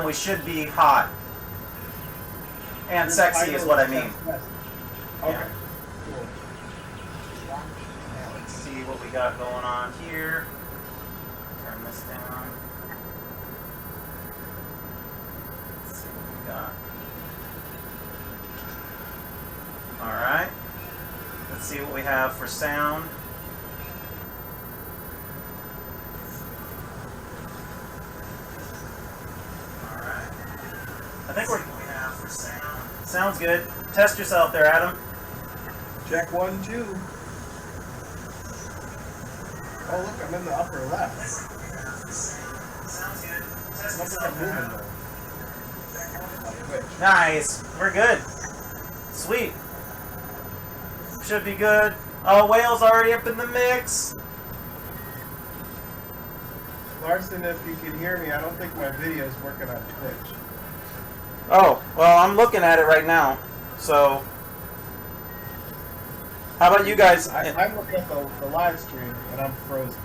we should be hot. And sexy is what I mean. Okay. Yeah. Cool. Yeah, let's see what we got going on here. Turn this down. Let's see what we got. Alright. Let's see what we have for sound. Alright. I think we have for sound. Sounds good. Test yourself there, Adam. Check 1, 2. Oh, look, I'm in the upper left. Sounds good. Test Looks like I'm moving though. Nice. We're good. Sweet. Should be good. Oh, Whale's already up in the mix. Larson, if you can hear me, I don't think my video's working on Twitch. Oh, well, I'm looking at it right now. So, how about you guys? I'm looking at the live stream and I'm frozen.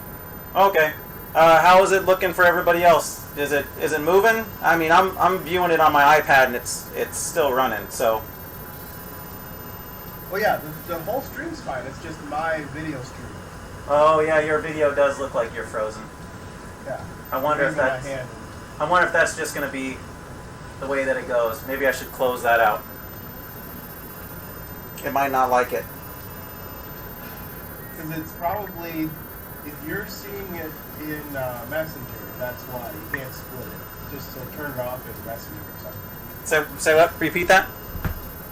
Okay. How is it looking for everybody else? Is it moving? I mean, I'm viewing it on my iPad and it's still running. So. Well, yeah, the whole stream's fine. It's just my video stream. Oh yeah, your video does look like you're frozen. Yeah. I wonder if that's just going to be the way that it goes. Maybe I should close that out. It might not like it. Because it's probably, if you're seeing it in Messenger, that's why. You can't split it. Just turn it off in Messenger or something. Say what? Repeat that?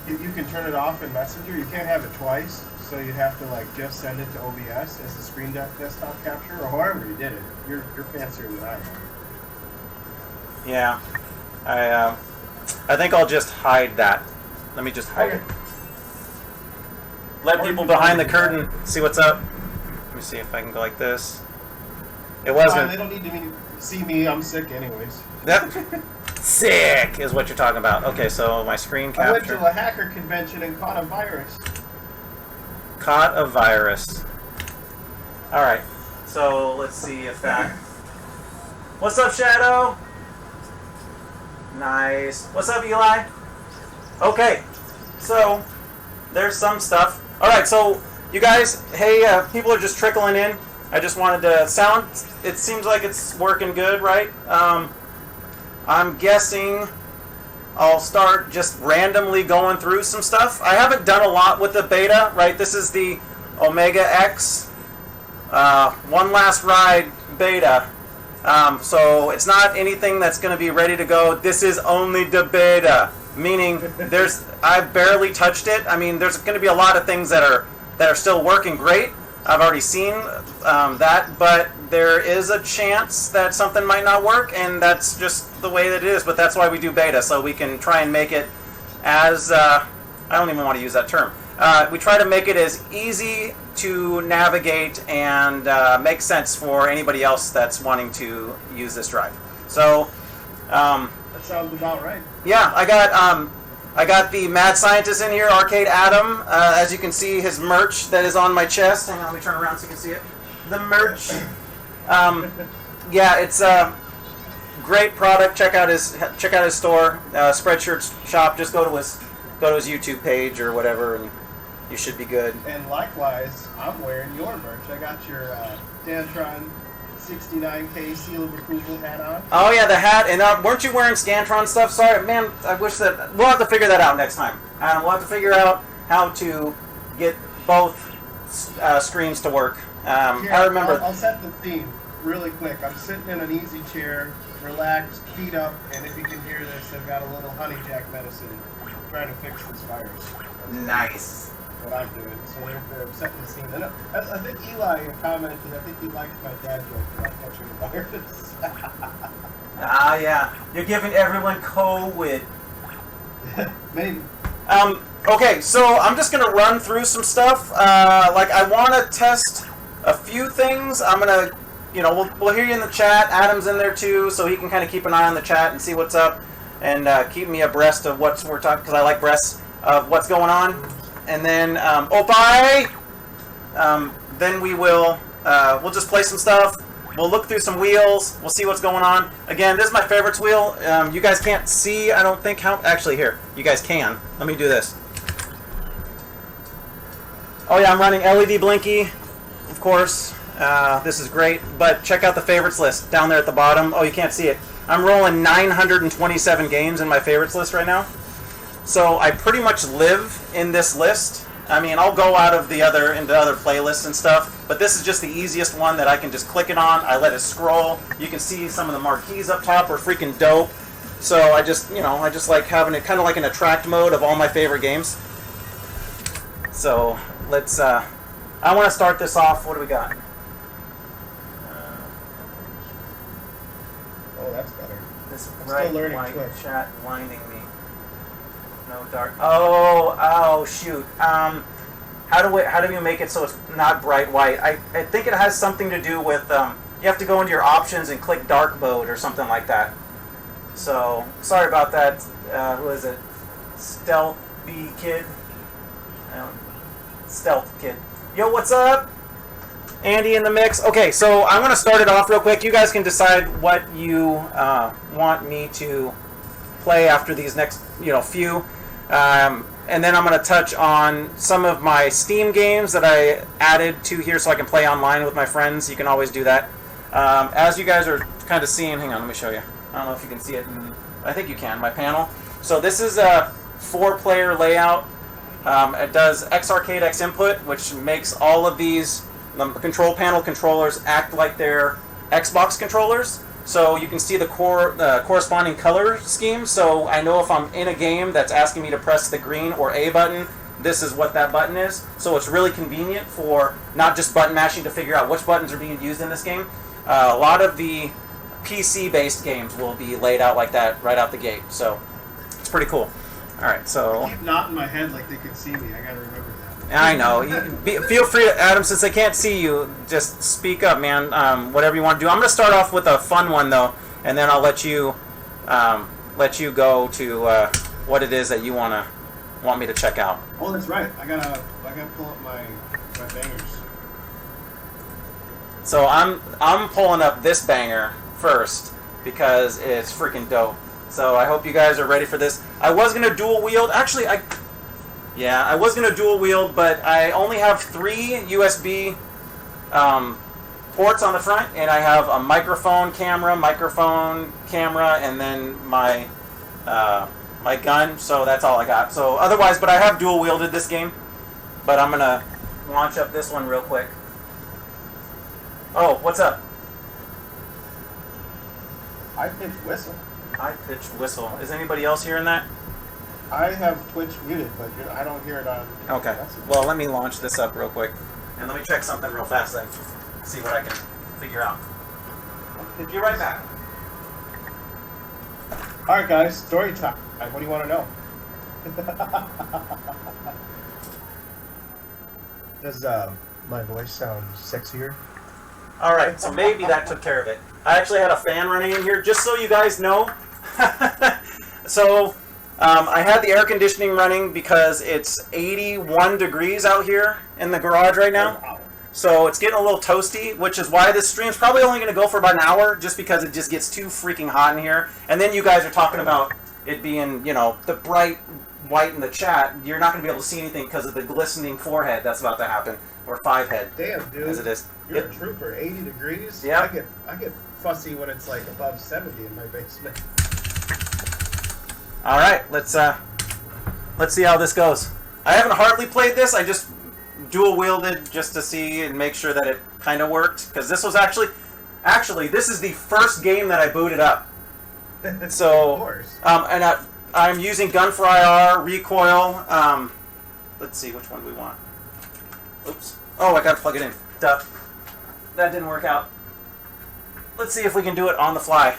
You can turn it off in Messenger. You can't have it twice. So you'd have to like just send it to OBS as the screen desktop capture, or however you did it. You're fancier than I am. Yeah. I think I'll just hide that. Let me just hide it. Let people behind the curtain see what's up. Let me see if I can go like this. It wasn't. They don't need to see me. I'm sick anyways. Yep. Sick is what you're talking about. Okay, so my screen capture. I went to a hacker convention and caught a virus. Caught a virus. Alright, so let's see if that... What's up, Shadow? Nice. What's up, Eli? Okay, so there's some stuff. Alright, so you guys, hey, people are just trickling in. I just wanted to sound, it seems like it's working good, right? I'm guessing I'll start just randomly going through some stuff. I haven't done a lot with the beta, right? This is the OmegaX One Last Ride beta. So it's not anything that's going to be ready to go. This is only the beta, meaning I've barely touched it. I mean, there's going to be a lot of things that are still working great. I've already seen that, but there is a chance that something might not work, and that's just the way that it is. But that's why we do beta, so we can try and make it as I don't even want to use that term. We try to make it as easy to navigate and make sense for anybody else that's wanting to use this drive. So that sounds about right. Yeah, I got the mad scientist in here, Arcade Adam. As you can see, his merch that is on my chest. Hang on, let me turn around so you can see it. The merch. Yeah, it's a great product. Check out his store, Spreadshirt Shop. Just go to his YouTube page or whatever, and you should be good. And likewise, I'm wearing your merch. I got your Dantron 69K seal of approval hat on. Oh yeah, the hat. And weren't you wearing Scantron stuff? Sorry, man. I wish that we'll have to figure that out next time. We'll have to figure out how to get both screens to work. Here, I remember. I'll set the theme really quick. I'm sitting in an easy chair, relaxed, feet up, and if you can hear this, I've got a little honey jack medicine trying to fix this virus. Nice. What I'm doing. So they're setting the scene. And I think Eli commented, I think he likes my dad joke about catching the virus. Yeah. You're giving everyone COVID. Maybe. Okay, so I'm just going to run through some stuff. Like, I want to test a few things. I'm going to, we'll hear you in the chat. Adam's in there too, so he can kind of keep an eye on the chat and see what's up and keep me abreast of what we're talking, because I like breasts of what's going on. And then, then we'll just play some stuff. We'll look through some wheels. We'll see what's going on. Again, this is my favorites wheel. You guys can't see, I don't think, how... Actually, here. You guys can. Let me do this. Oh, yeah, I'm running LED Blinky, of course. This is great. But check out the favorites list down there at the bottom. Oh, you can't see it. I'm rolling 927 games in my favorites list right now. So I pretty much live in this list. I mean, I'll go out of the into other playlists and stuff, but this is just the easiest one that I can just click it on. I let it scroll. You can see some of the marquees up top are freaking dope. So I just, I just like having it kind of like an attract mode of all my favorite games. So let's, I want to start this off. What do we got? Oh, that's better. This I'm bright still learning white Twitch. chat blinding me. No dark. Oh shoot. How do you make it so it's not bright white? I think it has something to do with you have to go into your options and click dark mode or something like that. So sorry about that. Who is it? Stealth B Kid. Stealth Kid. Yo, what's up? Andy in the mix. Okay, so I'm gonna start it off real quick. You guys can decide what you want me to play after these next few. And then I'm going to touch on some of my Steam games that I added to here so I can play online with my friends. You can always do that. As you guys are kind of seeing, hang on, let me show you. I don't know if you can see it. I think you can, my panel. So this is a 4-player layout. It does X Arcade X Input, which makes all of these control panel controllers act like they're Xbox controllers. So you can see the corresponding color scheme. So I know if I'm in a game that's asking me to press the green or A button, this is what that button is. So it's really convenient for not just button mashing to figure out which buttons are being used in this game. A lot of the PC-based games will be laid out like that right out the gate. So it's pretty cool. All right, so... I keep nodding my head like they can see me. I got to remember that. I know. Feel free to, Adam, since I can't see you, just speak up, man. Whatever you want to do. I'm going to start off with a fun one, though, and then I'll let you go to what it is that you want me to check out. Oh, that's right. I gotta pull up my bangers. So I'm pulling up this banger first because it's freaking dope. So I hope you guys are ready for this. I was going to dual wield. Actually, I was going to dual wield, but I only have 3 USB ports on the front, and I have a microphone, camera, and then my my gun, so that's all I got. So otherwise, but I have dual wielded this game, but I'm going to launch up this one real quick. Oh, what's up? High pitch whistle. High pitch whistle. Is anybody else hearing that? I have Twitch muted, but I don't hear it on... Okay. Well, let me launch this up real quick. And let me check something real fast then. See what I can figure out. Be right back. Alright guys, story time. What do you want to know? Does my voice sound sexier? Alright, so maybe that took care of it. I actually had a fan running in here, just so you guys know. So... I had the air conditioning running because it's 81 degrees out here in the garage right now. So it's getting a little toasty, which is why this stream's probably only going to go for about an hour, just because it just gets too freaking hot in here. And then you guys are talking about it being, the bright white in the chat. You're not going to be able to see anything because of the glistening forehead that's about to happen, or 5-head. Damn, dude. As it is. You're a trooper. 80 degrees? Yeah. I get fussy when it's like above 70 in my basement. All right, let's see how this goes. I haven't hardly played this. I just dual wielded just to see and make sure that it kind of worked, because this was actually this is the first game that I booted up. So, of course. And I'm using gun for IR, recoil. Let's see which one we want. Oops. Oh, I gotta plug it in. Duh. That didn't work out. Let's see if we can do it on the fly.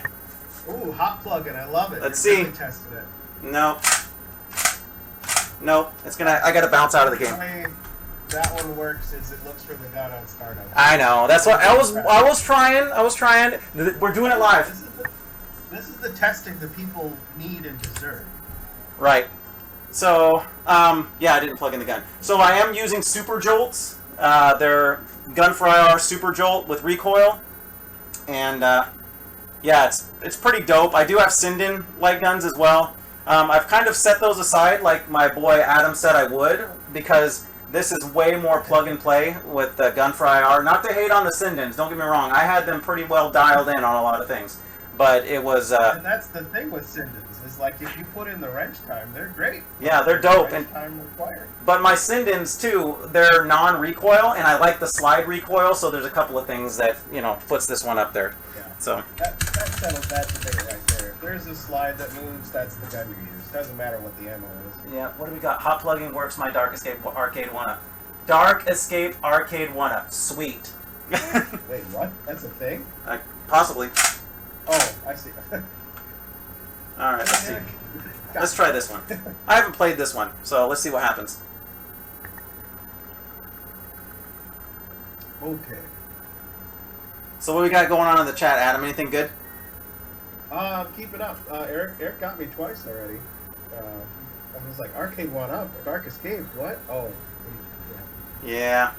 Ooh, hot plug-in, I love it. Let's see. Really tested it. Nope. It's gonna. I gotta bounce out of the game. The way that one works is it looks for the gun on startup. I know. That's what I was trying. We're doing it live. This is the testing that people need and deserve. Right. So, yeah, I didn't plug in the gun. So I am using Super Jolts. They're gun for IR Super Jolt with recoil. And yeah, it's pretty dope. I do have Sinden light guns as well. I've kind of set those aside, like my boy Adam said I would, because this is way more plug and play with the gun for IR. Not to hate on the Sindens, don't get me wrong. I had them pretty well dialed in on a lot of things, but it was. And that's the thing with Sindens is like if you put in the wrench time, they're great. Yeah, they're dope. Wrench time required. But my Sindens too, they're non-recoil, and I like the slide recoil. So there's a couple of things that puts this one up there. Yeah. So that settles that debate right there. If there's a slide that moves, that's the gun you use. Doesn't matter what the ammo is. Yeah. What do we got? Hot plugging works. My Dark Escape Arcade 1-Up. Dark Escape Arcade 1-Up. Sweet. Wait, what? That's a thing? Possibly. Oh, I see. All right. Let's see. Let's try this one. I haven't played this one, so let's see what happens. Okay. So what we got going on in the chat, Adam? Anything good? Keep it up. Eric got me twice already. I was like, Arcade 1-Up, Dark Escape, what? Oh. Yeah.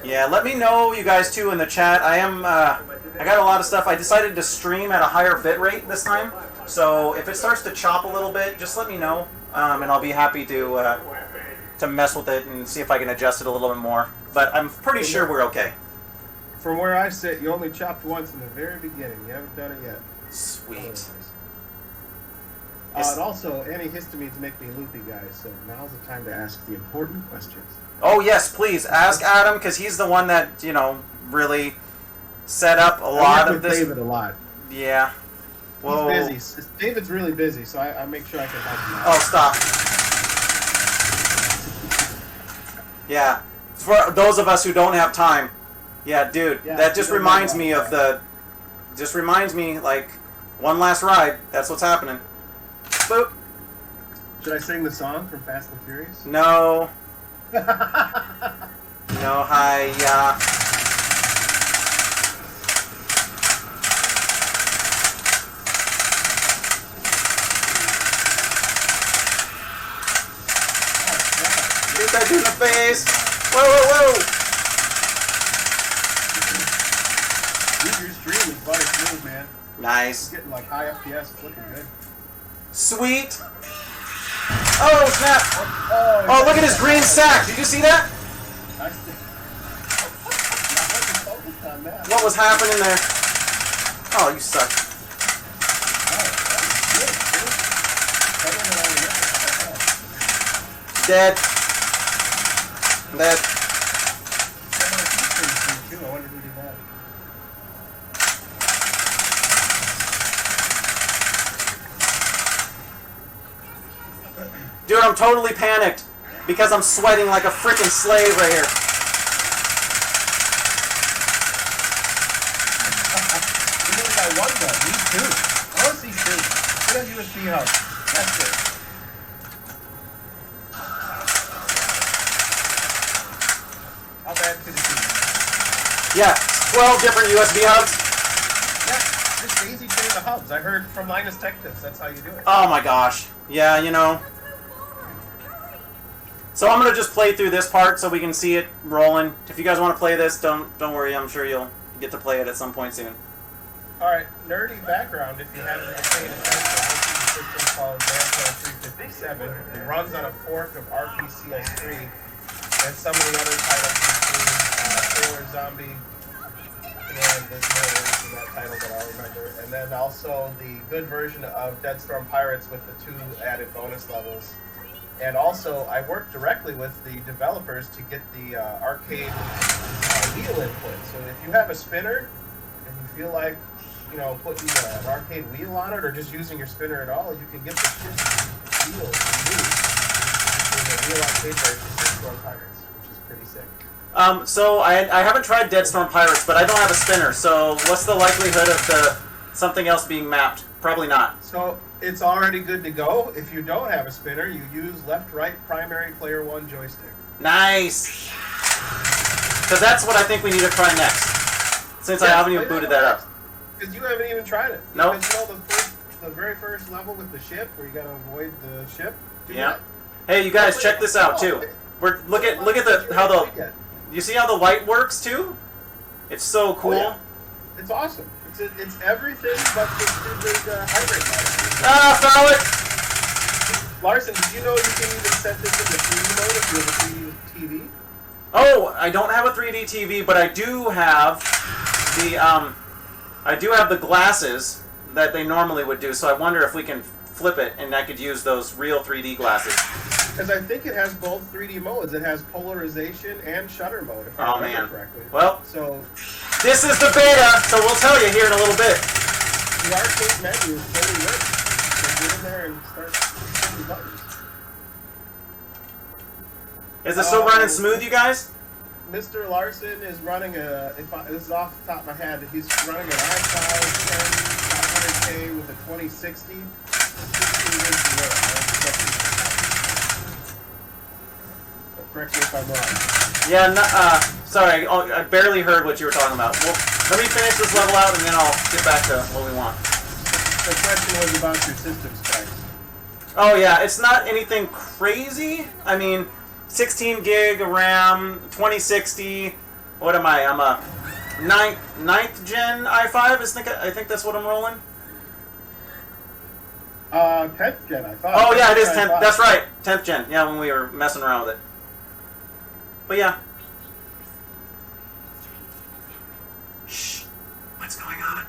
Yeah, let me know, you guys, too, in the chat. I got a lot of stuff. I decided to stream at a higher bit rate this time. So if it starts to chop a little bit, just let me know. And I'll be happy to mess with it and see if I can adjust it a little bit more. But I'm pretty sure we're okay. From where I sit, you only chopped once in the very beginning. You haven't done it yet. Sweet. And also, antihistamines make me loopy, guys, so now's the time to ask the important questions. Oh, yes, please. Ask Adam, because he's the one that, really set up a lot of this. David a lot. Yeah. Whoa. He's busy. David's really busy, so I make sure I can help him out. Oh, stop. Yeah. For those of us who don't have time. Yeah, dude, that just reminds me of like, one last ride. That's what's happening. Boop. Should I sing the song from Fast and Furious? No. No, hi-ya. Shoot that dude in the face. Whoa, whoa, whoa. Your stream is buttery smooth, man. Nice. It's getting like high FPS. It's looking good. Sweet. Oh, snap. Oh, look at his green sack. Did you see that? What was happening there? Oh, you suck. Dead. Dead. Dude, I'm totally panicked because I'm sweating like a freaking slave right here. I won one. Me too. I want to see two. Get a USB hub. That's it. How bad could it be? Yeah, 12 different USB hubs. Yeah, just daisy chain the hubs. I heard from Linus Tech Tips. That's how you do it. Oh my gosh. Yeah, So I'm gonna just play through this part so we can see it rolling. If you guys want to play this, don't worry. I'm sure you'll get to play it at some point soon. All right, nerdy background. If you haven't been paying attention, this is a system called Deadstorm 357. It runs on a fork of RPCS3 and some of the other titles include Sailor Zombie, and there's more words in that title that I'll remember. And then also the good version of Deadstorm Pirates with the 2 added bonus levels. And also, I worked directly with the developers to get the arcade wheel input. So if you have a spinner and you feel like, putting an arcade wheel on it or just using your spinner at all, you can get the wheel to use in the real arcade version of Deadstorm Pirates, which is pretty sick. So I haven't tried Deadstorm Pirates, but I don't have a spinner. So what's the likelihood of something else being mapped? Probably not. So it's already good to go. If you don't have a spinner, you use left-right primary player 1 joystick. Nice. Because that's what I think we need to try next. Since I haven't even booted that up. Because you haven't even tried it. No. Nope. Because the very first level with the ship, where you got to avoid the ship. Yeah. Hey, you guys, check this out too. Look at how the. You see how the light works too? It's so cool. Oh, yeah. It's awesome. It's everything but the stupid heart rate monitor. Ah, foul it! Larson, did you know you can even set this in the 3D mode if you have a 3D TV? Oh, I don't have a 3D TV, but I do have the glasses that they normally would do. So I wonder if we can flip it, and I could use those real 3D glasses. Because I think it has both 3D modes. It has polarization and shutter mode, if I remember correctly. Well, so this is the beta, so we'll tell you here in a little bit. The arcade menu is fully lit. So get in there and start pushing buttons. Is this still running smooth, you guys? Mr. Larson is running this is off the top of my head, he's running an i5 500K with a 2060, 16 gigs of RAM. Correct me if I'm wrong. Yeah, sorry, I barely heard what you were talking about. Well, let me finish this level out, and then I'll get back to what we want. The question was about your system specs. Oh yeah, it's not anything crazy. I mean, 16 gig of RAM, 2060. What am I? I'm a ninth gen i5. I think that's what I'm rolling. 10th gen, I thought. Oh yeah, it is 10th. That's right, 10th gen. Yeah, when we were messing around with it. But yeah. Shh. What's going on?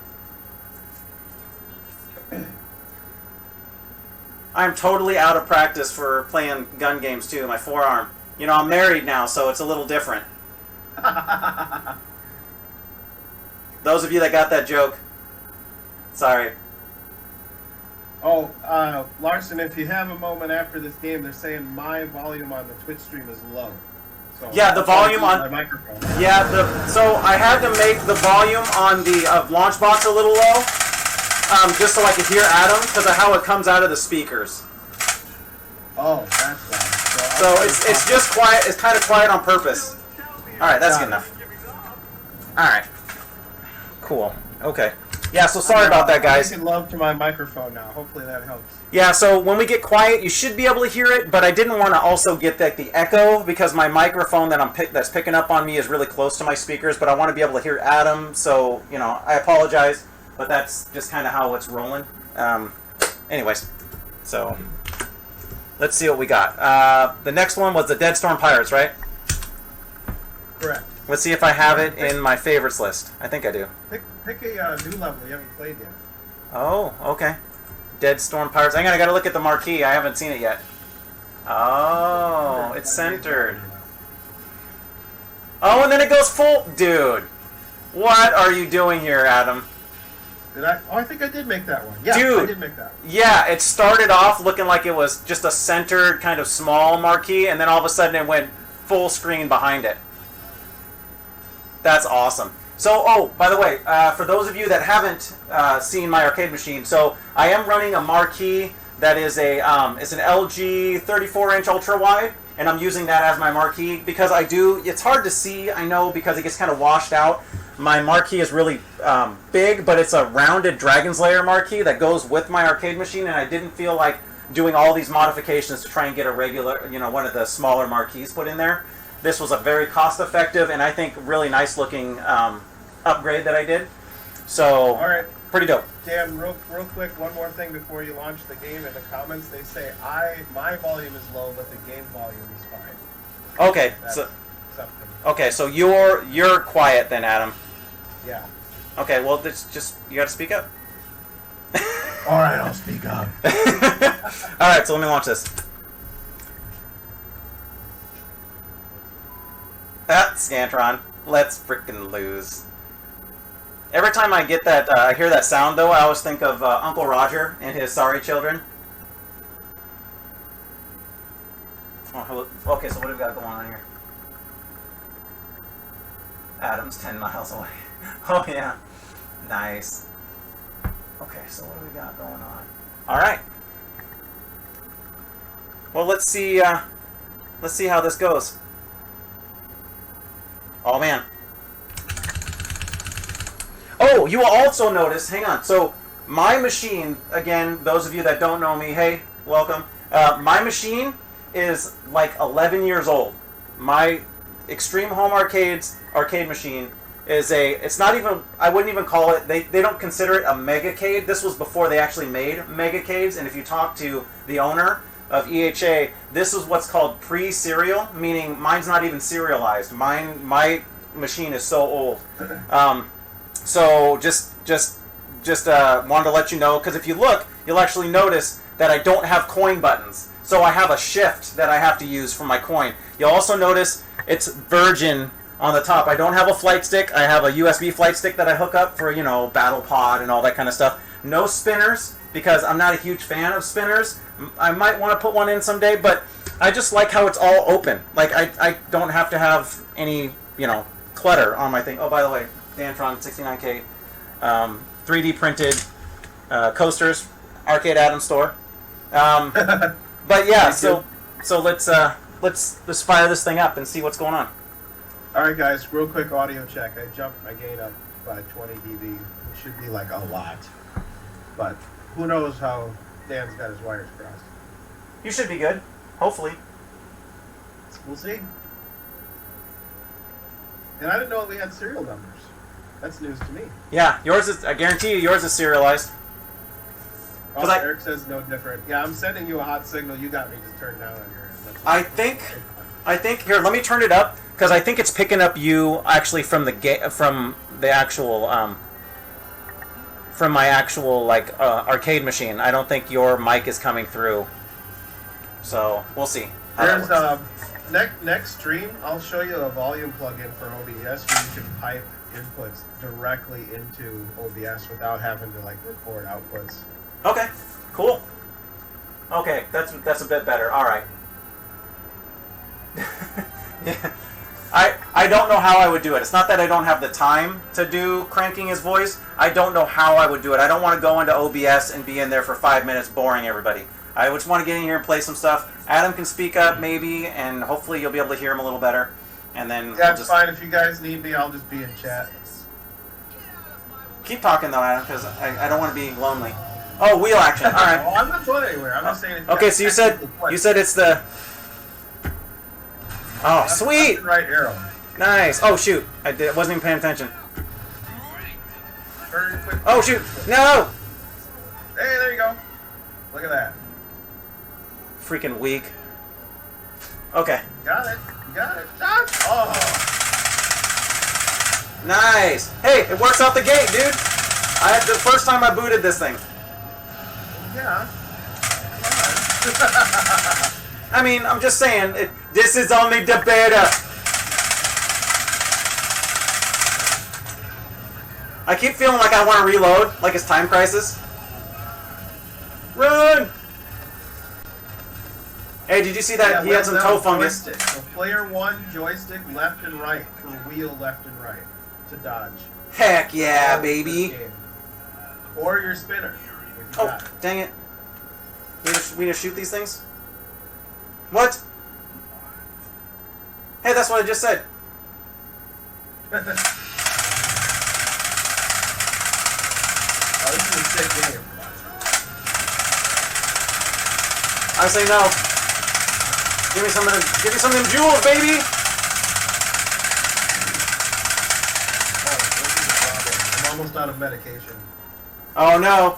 I'm totally out of practice for playing gun games too. My forearm. You know, I'm married now, so it's a little different. Those of you that got that joke, sorry. Oh, Larson, if you have a moment after this game, they're saying my volume on the Twitch stream is low. So yeah, the volume on my microphone. Yeah, so I had to make the volume on the launch box a little low, just so I could hear Adam because of how it comes out of the speakers. Oh, that's loud. So it's just quiet. It's kind of quiet on purpose. All right, that's good enough. All right, cool. Okay. Yeah, so sorry about that, guys. I'm making love to my microphone now. Hopefully that helps. Yeah, so when we get quiet, you should be able to hear it, but I didn't want to also get the echo because my microphone that's picking up on me is really close to my speakers, but I want to be able to hear Adam, so, you know, I apologize, but that's just kind of how it's rolling. Anyways, so let's see what we got. The next one was the Deadstorm Pirates, right? Correct. Let's see if I have it in my favorites list. I think I do. Pick a new level you haven't played yet. Oh, okay. Deadstorm Pirates. I gotta look at the marquee. I haven't seen it yet. Oh, it's centered. Oh, and then it goes full. Dude, what are you doing here, Adam? Did I? Oh, I think I did make that one. Yeah, dude, I did make that. Yeah, it started off looking like it was just a centered kind of small marquee, and then all of a sudden it went full screen behind it. That's awesome. So, oh, by the way, for those of you that haven't seen my arcade machine, so I am running a marquee that is it's an LG 34-inch ultra-wide, and I'm using that as my marquee because it's hard to see, I know, because it gets kind of washed out. My marquee is really big, but it's a rounded Dragon's Lair marquee that goes with my arcade machine, and I didn't feel like doing all these modifications to try and get a regular, one of the smaller marquees put in there. This was a very cost-effective and I think really nice-looking upgrade that I did. So, all right, pretty dope. Dan, real quick, one more thing before you launch the game. In the comments, they say my volume is low, but the game volume is fine. Okay, so you're quiet then, Adam. Yeah. Okay, well, it's just you got to speak up. All right, I'll speak up. All right, so let me launch this. Scantron, let's frickin' lose. Every time I get that, I hear that sound though, I always think of Uncle Roger and his Sorry Children. Oh, okay, so what do we got going on here? Adam's 10 miles away. Oh yeah, nice. Okay, so what do we got going on? All right. Well, let's see how this goes. Oh man. Oh, you will also notice, hang on, so my machine, again, those of you that don't know me, hey, welcome. My machine is like 11 years old. My Extreme Home Arcades arcade machine is it's not even, I wouldn't even call it, they don't consider it a megacade. This was before they actually made megacades, and if you talk to the owner of EHA, this is what's called pre-serial, meaning mine's not even serialized. My machine is so old. So just wanted to let you know, because if you look, you'll actually notice that I don't have coin buttons. So I have a shift that I have to use for my coin. You'll also notice it's virgin on the top. I don't have a flight stick. I have a USB flight stick that I hook up for, Battle Pod and all that kind of stuff. No spinners, because I'm not a huge fan of spinners. I might want to put one in someday, but I just like how it's all open. Like, I don't have to have any, clutter on my thing. Oh, by the way, Dantron 69K, 3D printed coasters, Arcade Atom store. But yeah, so let's fire this thing up and see what's going on. All right, guys, real quick audio check. I jumped my gain up by 20 dB. It should be like a lot, but who knows how Dan's got his wires crossed. You should be good, hopefully. We'll see. And I didn't know we had serial numbers. That's news to me. Yeah, yours is. I guarantee you, yours is serialized. Oh, Eric says no different. Yeah, I'm sending you a hot signal. You got me just turned down on your end. I think here. Let me turn it up, because I think it's picking up you actually from the actual from my actual arcade machine. I don't think your mic is coming through. So we'll see. There's next stream. I'll show you a volume plugin for OBS where you can pipe inputs directly into OBS without having to record outputs. Okay, cool. Okay, that's a bit better. All right. Yeah. I don't know how I would do it. It's not that I don't have the time to do cranking his voice. I don't know how I would do it. I don't want to go into OBS and be in there for 5 minutes boring everybody. I just want to get in here and play some stuff. Adam can speak up maybe, and hopefully you'll be able to hear him a little better. And then yeah, it's fine. If you guys need me, I'll just be in chat. Keep talking though, Adam, because I don't want to be lonely. Oh, wheel action. All right. Well, I'm not going anywhere. I'm just saying. Okay, so you said it's the. Oh, sweet! Right arrow. Nice. Oh shoot! I wasn't even paying attention. Very quick. Oh shoot! No! Hey, there you go. Look at that. Freaking weak. Okay. Got it. You got it. Oh. Nice. Hey, it works out the gate, dude. I had the first time I booted this thing. Yeah. I mean, I'm just saying, this is only the beta. I keep feeling like I want to reload, like it's Time Crisis. Run! Hey, did you see that? Yeah, he had some toe fungus. So player 1, joystick left and right for wheel left and right to dodge. Heck yeah, baby. Or your spinner. Oh, dang it. We need to shoot these things? What? Hey, that's what I just said. Oh, this is a sick game. I say no. Give me some of them jewels, baby. Oh, this is a problem. I'm almost out of medication. Oh no.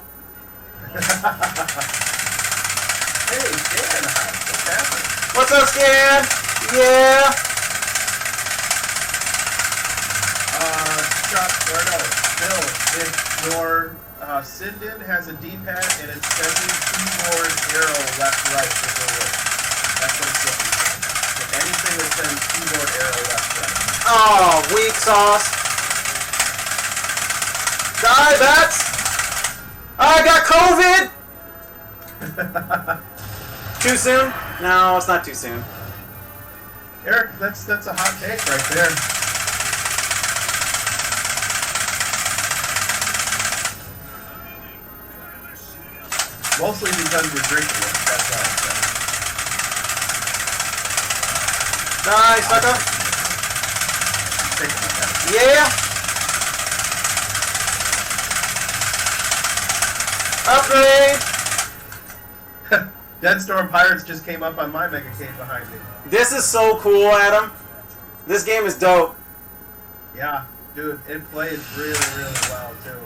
Hey, Scan, what's happening? What's up, Scan? Yeah. Chuck, or no, Bill, if your Sinden has a D-pad and it's sending keyboard arrow left-right to go with. That's what it's looking for. So anything that sends keyboard arrow left-right. Oh, weak sauce. Die, bats! I got COVID! Too soon? No, it's not too soon. Eric, that's a hot take right there. Mostly because you're drinking it. That's all I'm saying. Nice, sucker. Yeah. Upgrade. Deadstorm Pirates just came up on my megacade behind me. This is so cool, Adam. This game is dope. Yeah. Dude, it plays really, really well, too.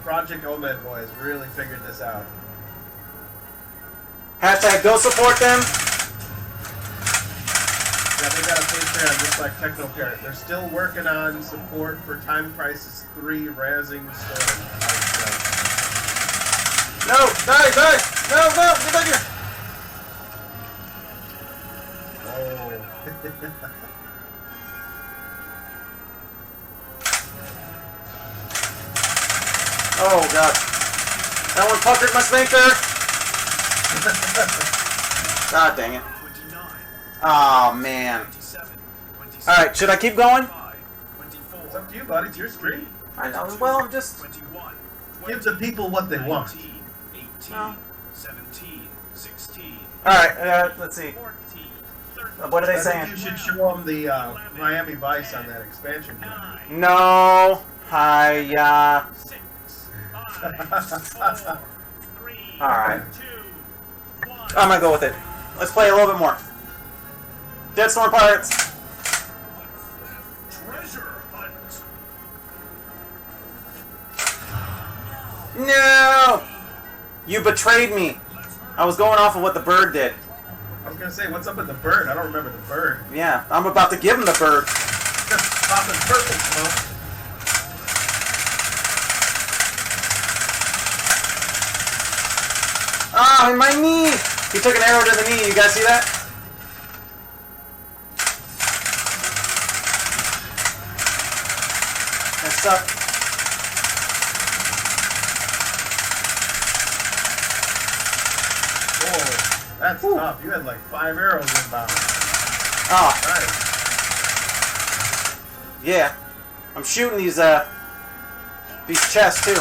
Project Omed Boys really figured this out. Hashtag go support them. Yeah, they got a Patreon just like TechnoParrot. They're still working on support for Time Crisis 3 Razzing Storm. No, die! No, get back here! Oh. Oh, God. That one puckered my sphincter! God dang it. Oh, man. Alright, should I keep going? It's up to you, buddy. It's your stream. I know, well, I'm just... Give the people what they want. No. Alright, let's see. What are they saying? I think you should show them the Miami Vice on that expansion. No. Hiya. Alright. I'm gonna go with it. Let's play a little bit more. Deadstorm Pirates. No! You betrayed me. I was going off of what the bird did. I was gonna say, what's up with the bird? I don't remember the bird. Yeah, I'm about to give him the bird. Popping purple smoke. Ah, in my knee! He took an arrow to the knee. You guys see that? That sucked. Oh, that's tough. You had like 5 arrows inbound. Oh, Nice. yeah. I'm shooting these chests too.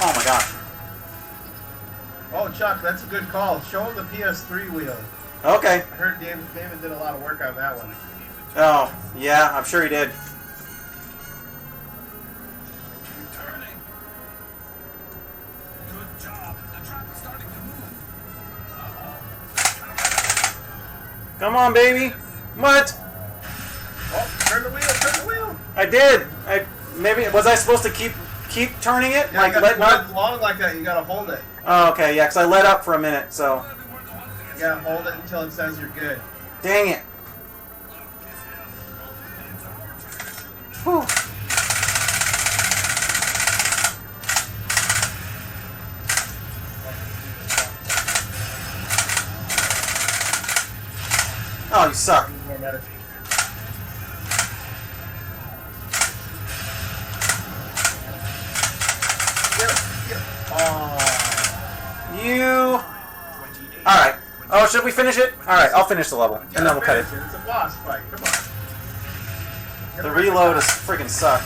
Oh my gosh. Oh, Chuck, that's a good call. Show him the PS3 wheel. Okay. I heard David did a lot of work on that one. Oh, yeah, I'm sure he did. Come on, baby. What? Oh, turn the wheel. I did. Maybe was I supposed to keep turning it? Yeah, Like you let got up? long like that. You gotta hold it. Oh, okay, yeah, because I let up for a minute, so. You gotta hold it until it says you're good. Dang it. Whew. Oh, you suck. You. Alright. Oh, should we finish it? Alright, I'll finish the level. And then we'll cut it. It's a boss fight. Come on. The reload is freaking suck.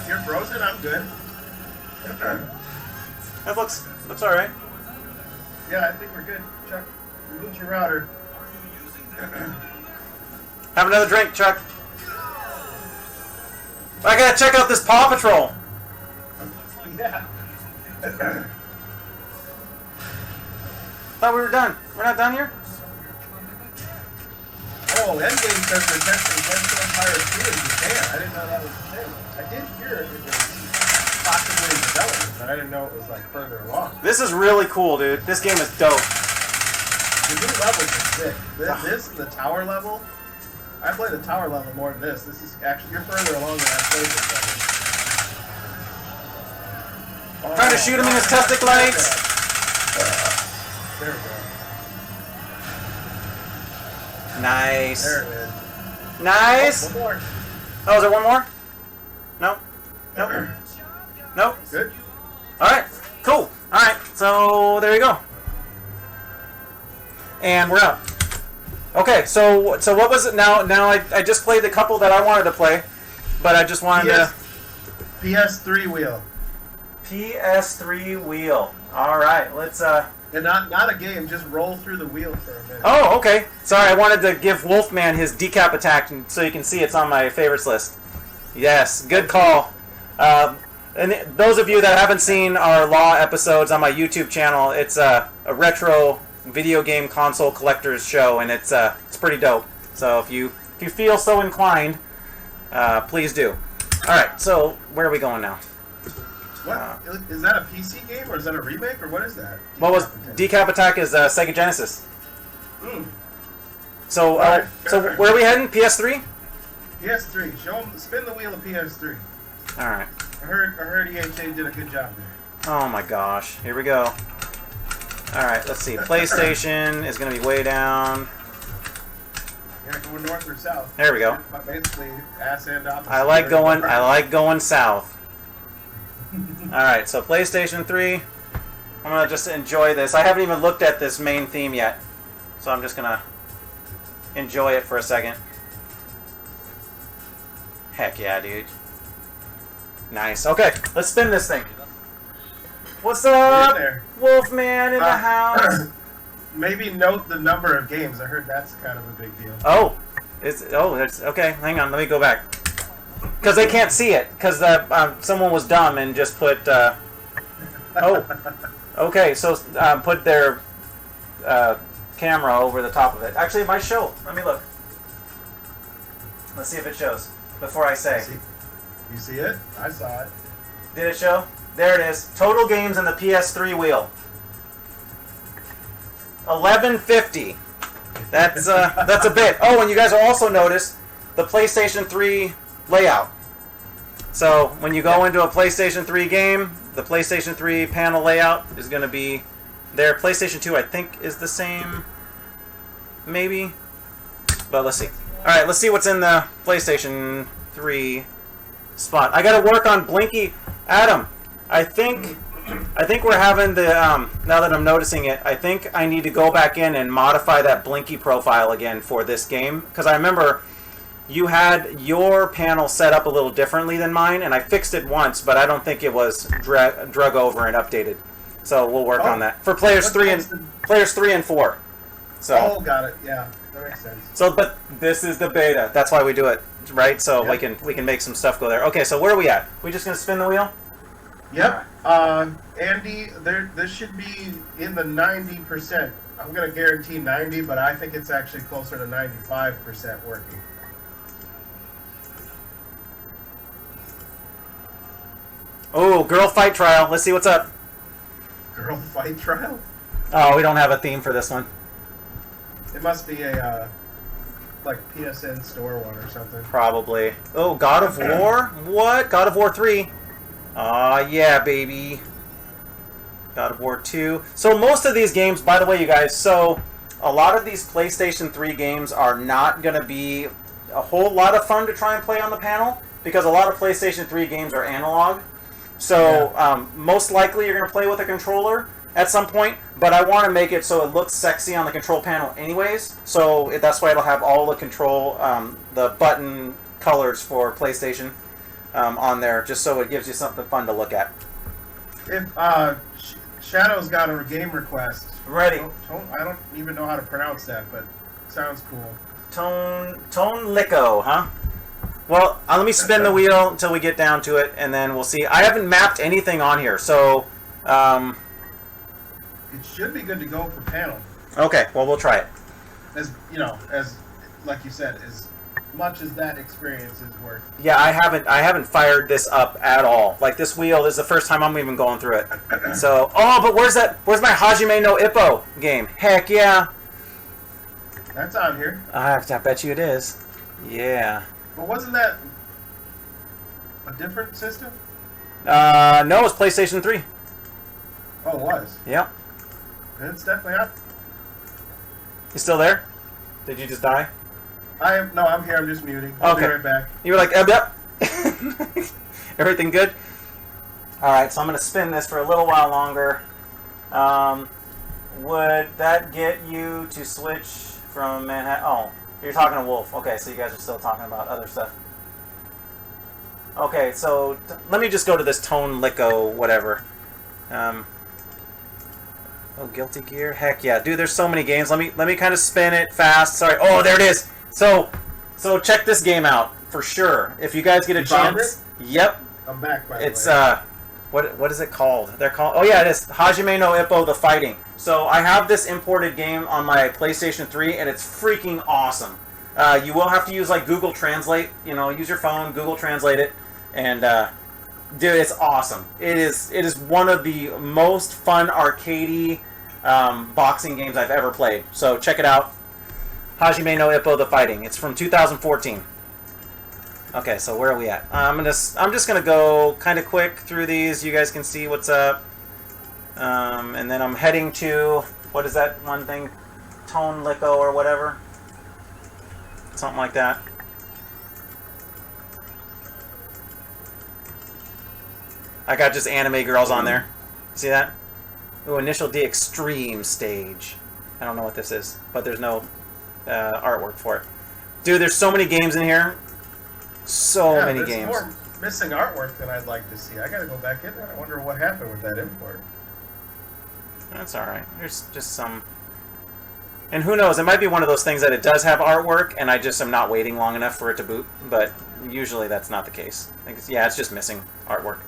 You're frozen. I'm good. That looks alright. Yeah, I think we're good. Chuck, remove your router. Have another drink, Chuck. I gotta check out this Paw Patrol. Yeah. Thought we were done. We're not done here? Oh, Endgame says they're testing Deadstorm Pirates 2 in Japan. I didn't know that was the thing. I did hear it was possibly in development, but I didn't know it was like further along. This is really cool, dude. This game is dope. The new levels are sick. This the tower level. I played the tower level more than this. This is actually, you're further along than I played this level. Oh, Trying to shoot him in his testicles. There we go. Nice. There it is. Nice. Oh, one more. Oh, is there one more? No. Nope. Nope. Good. Alright. Cool. Alright. So, there you go. And we're out. Okay, so what was it now? Now I just played the couple that I wanted to play, but I just wanted to... PS3 wheel. PS3 wheel. Alright, let's... And not a game, just roll through the wheel for a minute. Oh, okay. Sorry, I wanted to give Wolfman his decap attack so you can see it's on my favorites list. Yes, good call. And those of you that haven't seen our Law episodes on my YouTube channel, it's a retro video game console collectors show, and it's pretty dope. So if you feel so inclined, please do. All right, so where are we going now? What is that? A PC game or is that a remake or what is that? What was Decap Attack is Sega Genesis. Mm. So where are we heading? PS3? PS3. Show them. Spin the wheel of PS3. All right. I heard EHA did a good job there. Oh my gosh! Here we go. All right, let's see. PlayStation is going to be way down. Yeah, going north or south. There we go. Basically, ass end opposite. I like going south. All right, so PlayStation 3. I'm gonna just enjoy this. I haven't even looked at this main theme yet, so I'm just gonna enjoy it for a second. Heck yeah, dude. Nice. Okay, let's spin this thing. What's up, Wolfman in the house? Maybe note the number of games. I heard that's kind of a big deal. Oh, it's okay. Hang on, let me go back. Because they can't see it. Because someone was dumb and just put. Okay. So put their camera over the top of it. Actually, it might show. Let me look. Let's see if it shows before I say. You see it? I saw it. Did it show? There it is. Total games in the PS3 wheel. 1150. That's a bit. Oh, and you guys will also notice the PlayStation 3 layout. So when you go into a PlayStation 3 game, the PlayStation 3 panel layout is going to be there. PlayStation 2, I think, is the same. Maybe. But let's see. All right, let's see what's in the PlayStation 3 spot. I got to work on Blinky. Adam, I think we're having the, now that I'm noticing it, I think I need to go back in and modify that Blinky profile again for this game. Because I remember you had your panel set up a little differently than mine, and I fixed it once, but I don't think it was drug over and updated. So we'll work on that. For players 3 and 4. So, got it. Yeah, that makes sense. So, but this is the beta. That's why we do it, right? So we can make some stuff go there. Okay, so where are we at? We just gonna spin the wheel? Yep. Andy, this should be in the 90%. I'm gonna guarantee 90, but I think it's actually closer to 95% working. Oh, girl fight trial. Let's see what's up. Girl fight trial? Oh, we don't have a theme for this one. It must be a like PSN store one or something. Probably. Oh, God of War? What? God of War 3. Aw, yeah, baby. God of War 2. So most of these games, by the way, you guys, so a lot of these PlayStation 3 games are not going to be a whole lot of fun to try and play on the panel, because a lot of PlayStation 3 games are analog. So most likely you're going to play with a controller at some point, but I want to make it so it looks sexy on the control panel anyways. So that's why it'll have all the control, the button colors for PlayStation on there, just so it gives you something fun to look at. If Shadow's got a game request. Ready. I don't even know how to pronounce that, but it sounds cool. Tone Lico, huh? Well, let me spin the wheel until we get down to it, and then we'll see. I haven't mapped anything on here, so it should be good to go for panel. Okay, well, we'll try it. As like you said, as much as that experience is worth. Yeah, I haven't fired this up at all. Like, this wheel is the first time I'm even going through it. So, but where's my Hajime no Ippo game? Heck yeah. That's on here. I bet you it is. Yeah. But wasn't that a different system? No, it was PlayStation 3. Oh, it was? Yep. It's definitely up. You still there? Did you just die? No, I'm here. I'm just muting. I'll be right back. You were like, yep. Everything good? Alright, so I'm going to spin this for a little while longer. Would that get you to switch from Manhattan? Oh, you're talking to Wolf. Okay, so you guys are still talking about other stuff. Okay, so let me just go to this Tone Lico whatever. Oh, Guilty Gear? Heck yeah. Dude, there's so many games. Let me kind of spin it fast. Sorry. Oh, there it is. So check this game out for sure. If you guys get a chance. Yep. I'm back, by the way. It's what is it called? They're called. Oh yeah, it is Hajime no Ippo the Fighting. So I have this imported game on my PlayStation 3, and it's freaking awesome. You will have to use like Google Translate. You know, use your phone, Google Translate it, and dude, it's awesome. It is one of the most fun arcadey boxing games I've ever played. So check it out. Hajime no Ippo the Fighting. It's from 2014. Okay, so where are we at? I'm just gonna go kind of quick through these. You guys can see what's up. And then I'm heading to, what is that one thing? Tone Lico or whatever. Something like that. I got just anime girls on there. See that? Ooh, Initial D Extreme stage. I don't know what this is, but there's no artwork for it. Dude, there's so many games in here. So many games. There's more missing artwork than I'd like to see. I gotta go back in there. I wonder what happened with that import. That's alright. There's just some... And who knows, it might be one of those things that it does have artwork, and I just am not waiting long enough for it to boot, but usually that's not the case. Yeah, it's just missing artwork.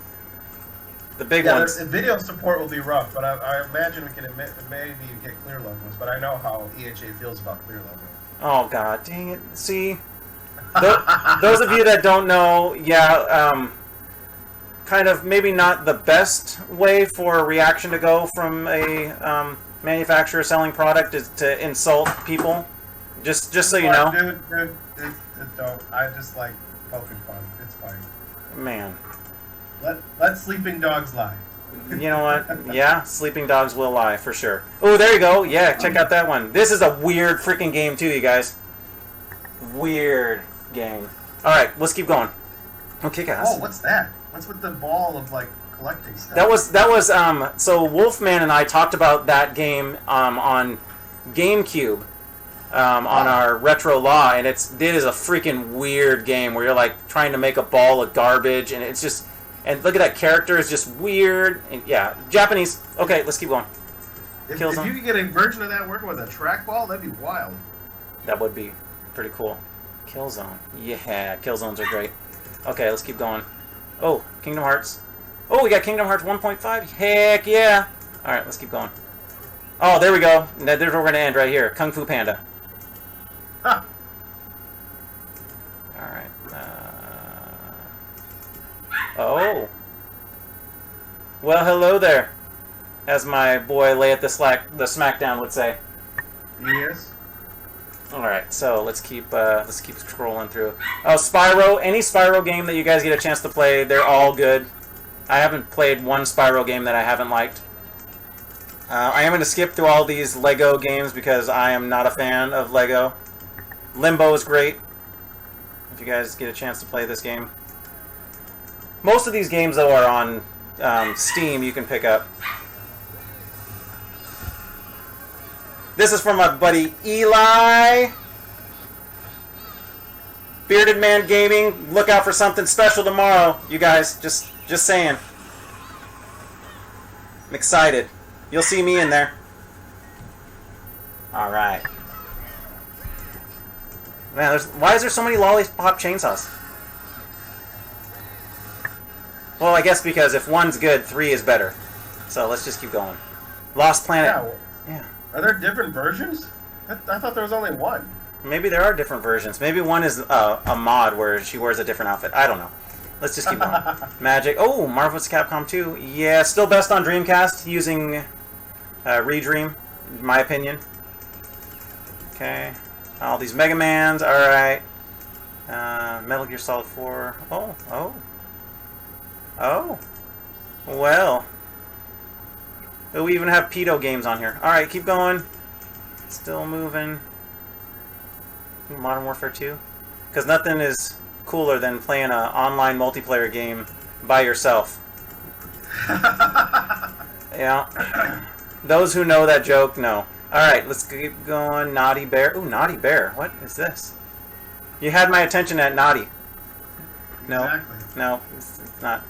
The big ones... Video support will be rough, but I imagine we can maybe get clear levels, but I know how EHA feels about clear levels. Oh god, dang it. See? Those of you that don't know, yeah, kind of maybe not the best way for a reaction to go from a manufacturer selling product is to insult people. Just so you know. Dude, don't. I just like poking fun. It's fine. Man. Let sleeping dogs lie. You know what? Yeah, sleeping dogs will lie, for sure. Oh, there you go. Yeah, check out that one. This is a weird freaking game, too, you guys. Weird game. Alright, let's keep going. Okay, guys. Oh, what's that? What's with the ball of, like, collecting stuff? That was so Wolfman and I talked about that game on GameCube on our Retro Law, and it is a freaking weird game where you're, like, trying to make a ball of garbage, and it's just... And look at that character, it's just weird. And yeah, Japanese. Okay, let's keep going. If you could get a version of that working with a trackball, that'd be wild. That would be pretty cool. Killzone. Yeah, Killzones are great. Okay, let's keep going. Oh, Kingdom Hearts. Oh, we got Kingdom Hearts 1.5. Heck yeah. Alright, let's keep going. Oh, there we go. There's where we're going to end right here. Kung Fu Panda. Huh. Alright. Oh. Well, hello there, as my boy Lay at the Smackdown would say. Yes. All right, so let's keep scrolling through. Oh, Spyro. Any Spyro game that you guys get a chance to play, they're all good. I haven't played one Spyro game that I haven't liked. I am going to skip through all these Lego games because I am not a fan of Lego. Limbo is great. If you guys get a chance to play this game. Most of these games, though, are on Steam you can pick up. This is from my buddy Eli. Bearded Man Gaming. Look out for something special tomorrow, you guys. Just saying. I'm excited. You'll see me in there. Alright. Man, why is there so many lollipop chainsaws? Well, I guess because if one's good, 3 is better. So let's just keep going. Lost Planet. Yeah. Are there different versions? I thought there was only one. Maybe there are different versions. Maybe one is a mod where she wears a different outfit. I don't know. Let's just keep going. Magic. Oh, Marvel vs. Capcom 2. Yeah, still best on Dreamcast using Redream, in my opinion. Okay. All these Mega Mans. Alright. Metal Gear Solid 4. Oh. Well. Oh, we even have pedo games on here. Alright, keep going. Still moving. Modern Warfare 2. Because nothing is cooler than playing an online multiplayer game by yourself. Yeah. Those who know that joke know. Alright, let's keep going. Naughty Bear. Ooh, Naughty Bear. What is this? You had my attention at Naughty. No. Exactly. No, it's not.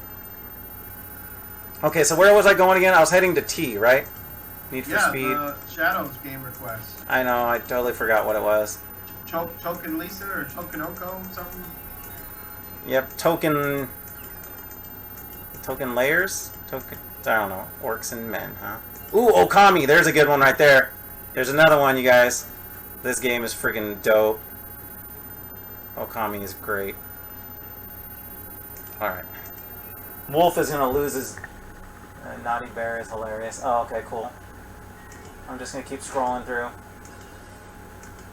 Okay, so where was I going again? I was heading to T, right? Need for Speed. Yeah, the Shadows game request. I know, I totally forgot what it was. Token Lisa or Token Oko, something? Yep, Token Layers? I don't know. Orcs and Men, huh? Ooh, Okami. There's a good one right there. There's another one, you guys. This game is freaking dope. Okami is great. Alright. Wolf is going to lose his... Naughty Bear is hilarious. Oh, okay, cool. I'm just going to keep scrolling through.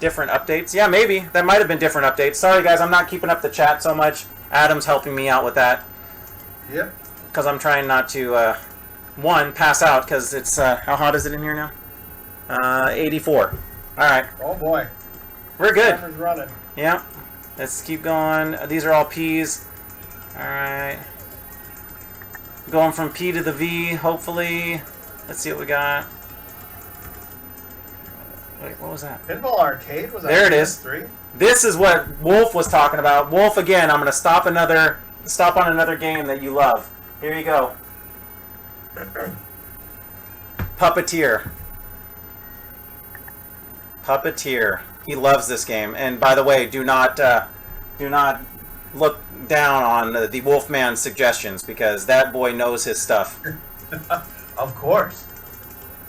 Different updates? Yeah, maybe. That might have been different updates. Sorry, guys, I'm not keeping up the chat so much. Adam's helping me out with that. Yep. Because I'm trying not to, one, pass out, because it's, how hot is it in here now? 84. Alright. Oh, boy. We're good. Timer's running. Yeah. Let's keep going. These are all P's. Alright. Going from P to the V, hopefully. Let's see what we got. Wait, what was that? Pinball Arcade was there it is. 3? This is what Wolf was talking about. Wolf, again, I'm going to stop on another game that you love. Here you go. Puppeteer. Puppeteer. He loves this game. And by the way, do not look down on the Wolfman suggestions, because that boy knows his stuff. Of course.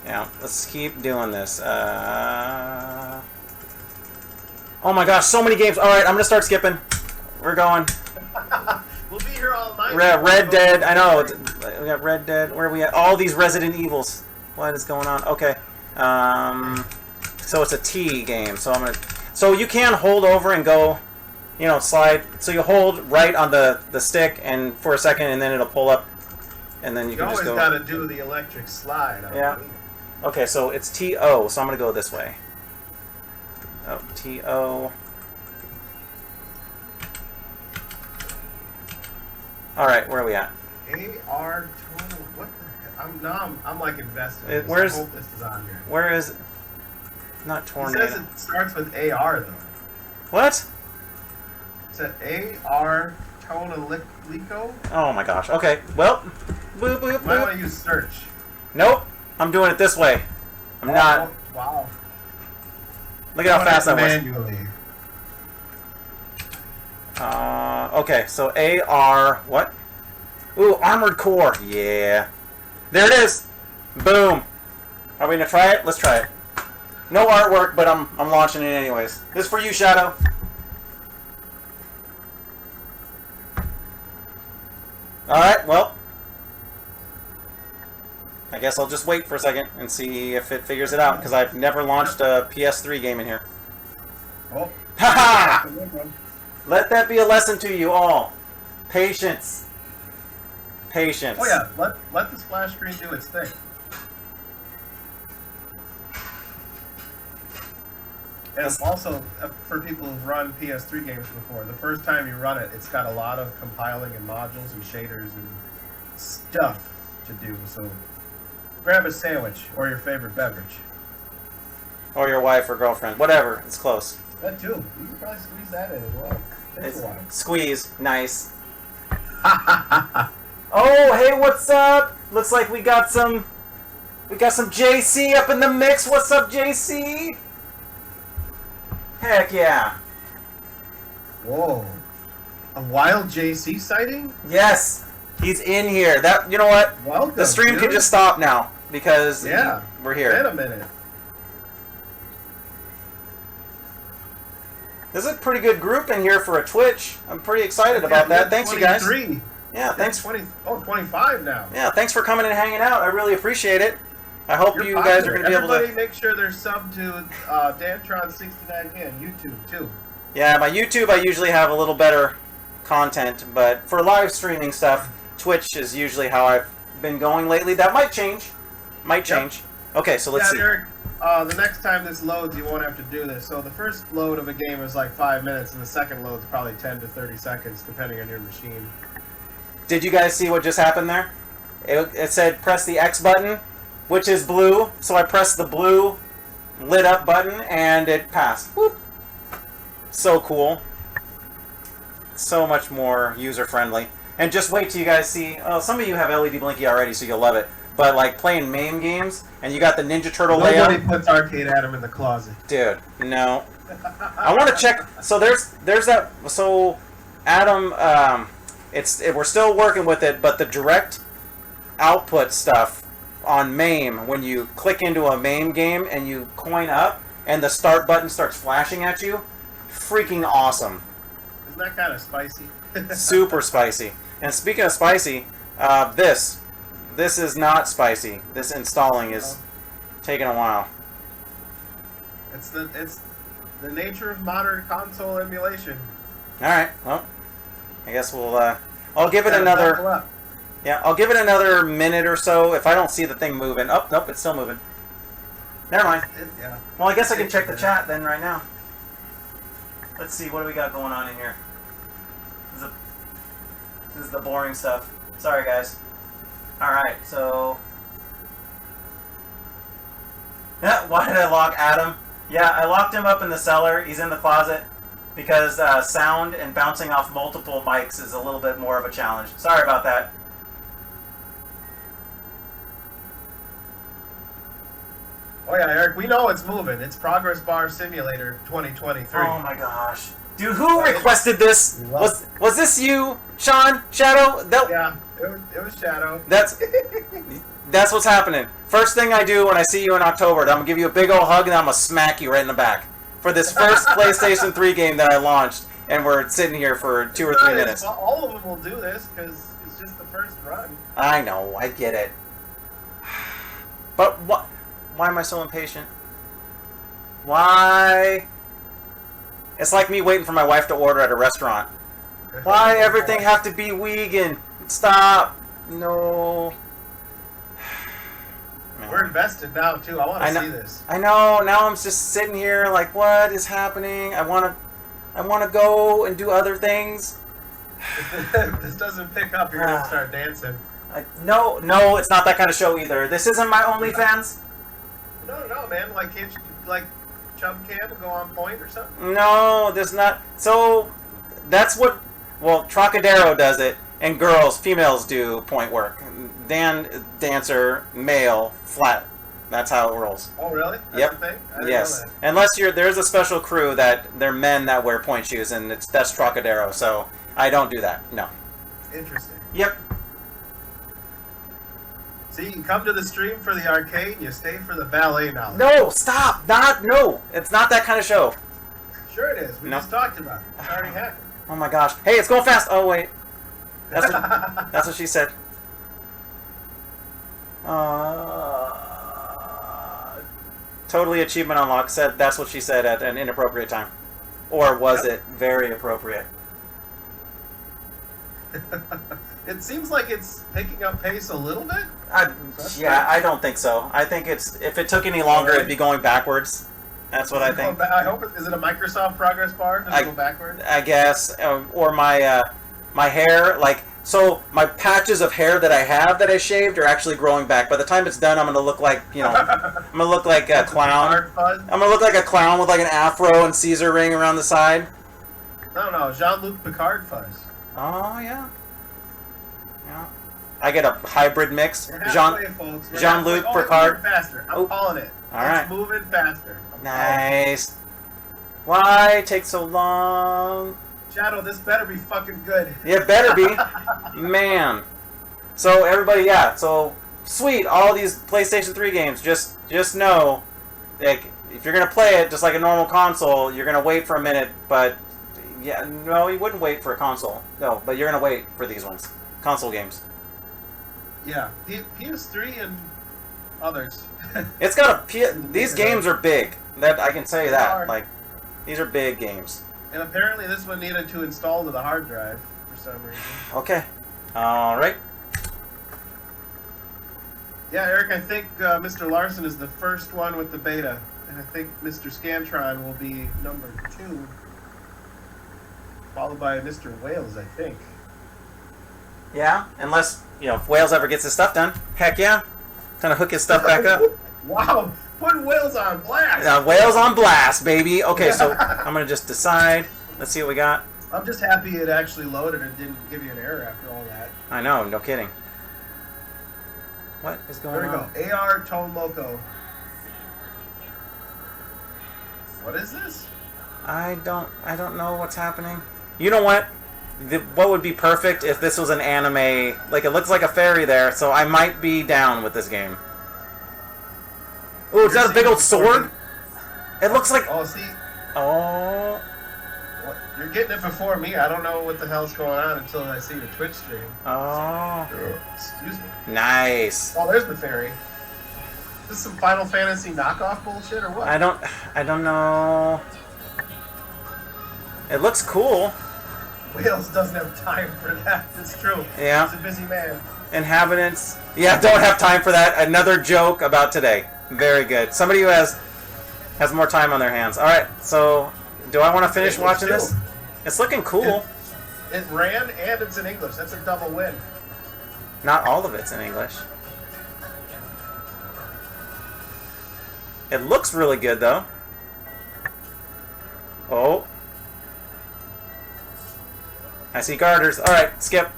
Yeah, let's keep doing this. Oh my gosh, so many games. Alright, I'm going to start skipping. We're going. We'll be here all night. Red Dead, I know. We got Red Dead. Where are we at? All these Resident Evils. What is going on? Okay. So it's a T game. So I'm going to... So you can hold over and go, you know, slide. So you hold right on the stick and for a second, and then it'll pull up. And then you can just go... You always got to do the electric slide. Yeah. Okay, so it's T-O, so I'm going to go this way. Oh, T-O. Alright, where are we at? AR total. What the hell? I'm like invested. Where's... I hope this is on here. Where is... Not Tornado. It says it starts with AR, though. What? It's an AR Tonalico? Oh my gosh. Okay, well... Boop, boop, Might want boop. to use search. Nope. I'm doing it this way. I'm not... Wow. Look at how fast that was. Manually. Okay, so AR... What? Ooh, Armored Core. Yeah. There it is. Boom. Are we gonna try it? Let's try it. No artwork, but I'm launching it anyways. This is for you, Shadow. Alright, well. I guess I'll just wait for a second and see if it figures it out, because I've never launched a PS3 game in here. Oh. Ha-ha! Let that be a lesson to you all. Patience. Patience. Oh yeah, let the splash screen do its thing. And also, for people who've run PS3 games before, the first time you run it, it's got a lot of compiling and modules and shaders and stuff to do. So grab a sandwich or your favorite beverage. Or your wife or girlfriend. Whatever. It's close. That too. You can probably squeeze that in as well. Takes a while. Squeeze. Nice. Oh, hey, what's up? Looks like we got some JC up in the mix. What's up, JC? Heck yeah. Whoa. A wild JC sighting? Yes. He's in here. That, you know what? Welcome, the stream dude. can just stop now because we're here. Wait a minute. There's a pretty good group in here for a Twitch. I'm pretty excited about that. Thanks, you guys. 23. Yeah, thanks. 25 now. Yeah, thanks for coming and hanging out. I really appreciate it. I hope you guys are going to be able to... Everybody make sure they're subbed to Dantron69 on YouTube, too. Yeah, my YouTube, I usually have a little better content, but for live streaming stuff, Twitch is usually how I've been going lately. That might change. Might change. Yep. Okay, so let's see. Eric, the next time this loads, you won't have to do this. So the first load of a game is like 5 minutes, and the second load is probably 10 to 30 seconds, depending on your machine. Did you guys see what just happened there? It said press the X button, which is blue, so I pressed the blue lit up button, and it passed. Whoop. So cool. So much more user-friendly. And just wait till you guys see... Oh, some of you have LED Blinky already, so you'll love it. But like playing MAME games, and you got the Ninja Turtle layout... Nobody puts Arcade Adam in the closet. Dude, no. I want to check... So there's that... So, Adam... we're still working with it, but the direct output stuff on MAME, when you click into a MAME game and you coin up and the start button starts flashing at you. Freaking awesome. Isn't that kind of spicy? Super spicy. And speaking of spicy, this is not spicy. This installing is taking a while. It's the nature of modern console emulation. All right. Well, I guess we'll. I'll give it another. Yeah, I'll give it another minute or so. If I don't see the thing moving. Oh, nope, it's still moving. Never mind. Yeah. Well, I guess I can check the chat then right now. Let's see, what do we got going on in here? This is the boring stuff. Sorry, guys. Alright, so... Yeah, why did I lock Adam? Yeah, I locked him up in the cellar. He's in the closet because sound and bouncing off multiple mics is a little bit more of a challenge. Sorry about that. Oh yeah, Eric, we know it's moving. It's Progress Bar Simulator 2023. Oh my gosh. Dude, who requested this? Was this you, Sean? Shadow? Yeah, it was Shadow. That's what's happening. First thing I do when I see you in October, I'm going to give you a big old hug and I'm going to smack you right in the back. For this first PlayStation 3 game that I launched, and we're sitting here for 2 or 3 minutes. All of them will do this because it's just the first run. I know, I get it. But what? Why am I so impatient? Why? It's like me waiting for my wife to order at a restaurant. Why everything have to be vegan? Stop. No. We're invested now too. I want to see this. I know. Now I'm just sitting here like, what is happening? I want to go and do other things. If this doesn't pick up, you're gonna start dancing. No, it's not that kind of show either. This isn't my OnlyFans. No, man. Like, can't you, like, chub cam and go on point or something? No, there's not. So, that's what, well, Trocadero does it, and females do point work. Dancer, male, flat. That's how it rolls. Oh, really? That's yep. The thing? I didn't yes. know that. Unless there's a special crew that they're men that wear point shoes, and that's Trocadero, so I don't do that. No. Interesting. Yep. See, you come to the stream for the arcade, you stay for the ballet now. No, stop! No! It's not that kind of show. Sure it is. We just talked about it. It's already happened. Oh my gosh. Hey, it's going fast! Oh, wait. That's what she said. Totally achievement unlocked. Said that's what she said at an inappropriate time. Or was it very appropriate? It seems like it's picking up pace a little bit. I don't think so. I think if it took any longer, it'd be going backwards. That's what I think. I hope is it a Microsoft progress bar? Does it go backwards? I guess, or my hair, so my patches of hair that I have that I shaved are actually growing back. By the time it's done, I'm gonna look like I'm gonna look like a clown. I'm gonna look like a clown with like an afro and Caesar ring around the side. No, Jean-Luc Picard fuzz. Oh yeah. I get a hybrid mix. Jean-Luc Picard. Faster. I'm calling it. All right. It's moving faster. Nice. Why take so long? Shadow, this better be fucking good. Yeah, better be. Man. So everybody, so sweet. All these PlayStation 3 games. Just know, like, if you're gonna play it just like a normal console, you're gonna wait for a minute. But yeah, no, you wouldn't wait for a console. No, but you're gonna wait for these ones, console games. Yeah, PS3 and others. It's got these games are big. That I can tell you that. Like, these are big games. And apparently this one needed to install to the hard drive for some reason. Okay. All right. Yeah, Eric, I think Mr. Larson is the first one with the beta, and I think Mr. Scantron will be number 2, followed by Mr. Wales, I think. Yeah, unless, if Wales ever gets his stuff done. Heck yeah. Kind of hook his stuff back up. Wow, putting Wales on blast. Wales on blast, baby. Okay, so I'm going to just decide. Let's see what we got. I'm just happy it actually loaded and didn't give you an error after all that. I know, no kidding. What is going on? There we go. AR Tone Loco. What is this? I don't know what's happening. You know what? What would be perfect if this was an anime? Like, it looks like a fairy there, so I might be down with this game. Oh, is that a big old sword? It looks like... Oh, see? Oh... Well, you're getting it before me. I don't know what the hell's going on until I see the Twitch stream. Oh... Excuse me. Nice. Oh, there's the fairy. Is this some Final Fantasy knockoff bullshit or what? I don't know... It looks cool. Wales doesn't have time for that. It's true. Yeah. He's a busy man. Inhabitants. Yeah, don't have time for that. Another joke about today. Very good. Somebody who has more time on their hands. All right. So, do I want to finish watching this? It's looking cool. It ran and it's in English. That's a double win. Not all of it's in English. It looks really good though. Oh. I see garters. All right, skip.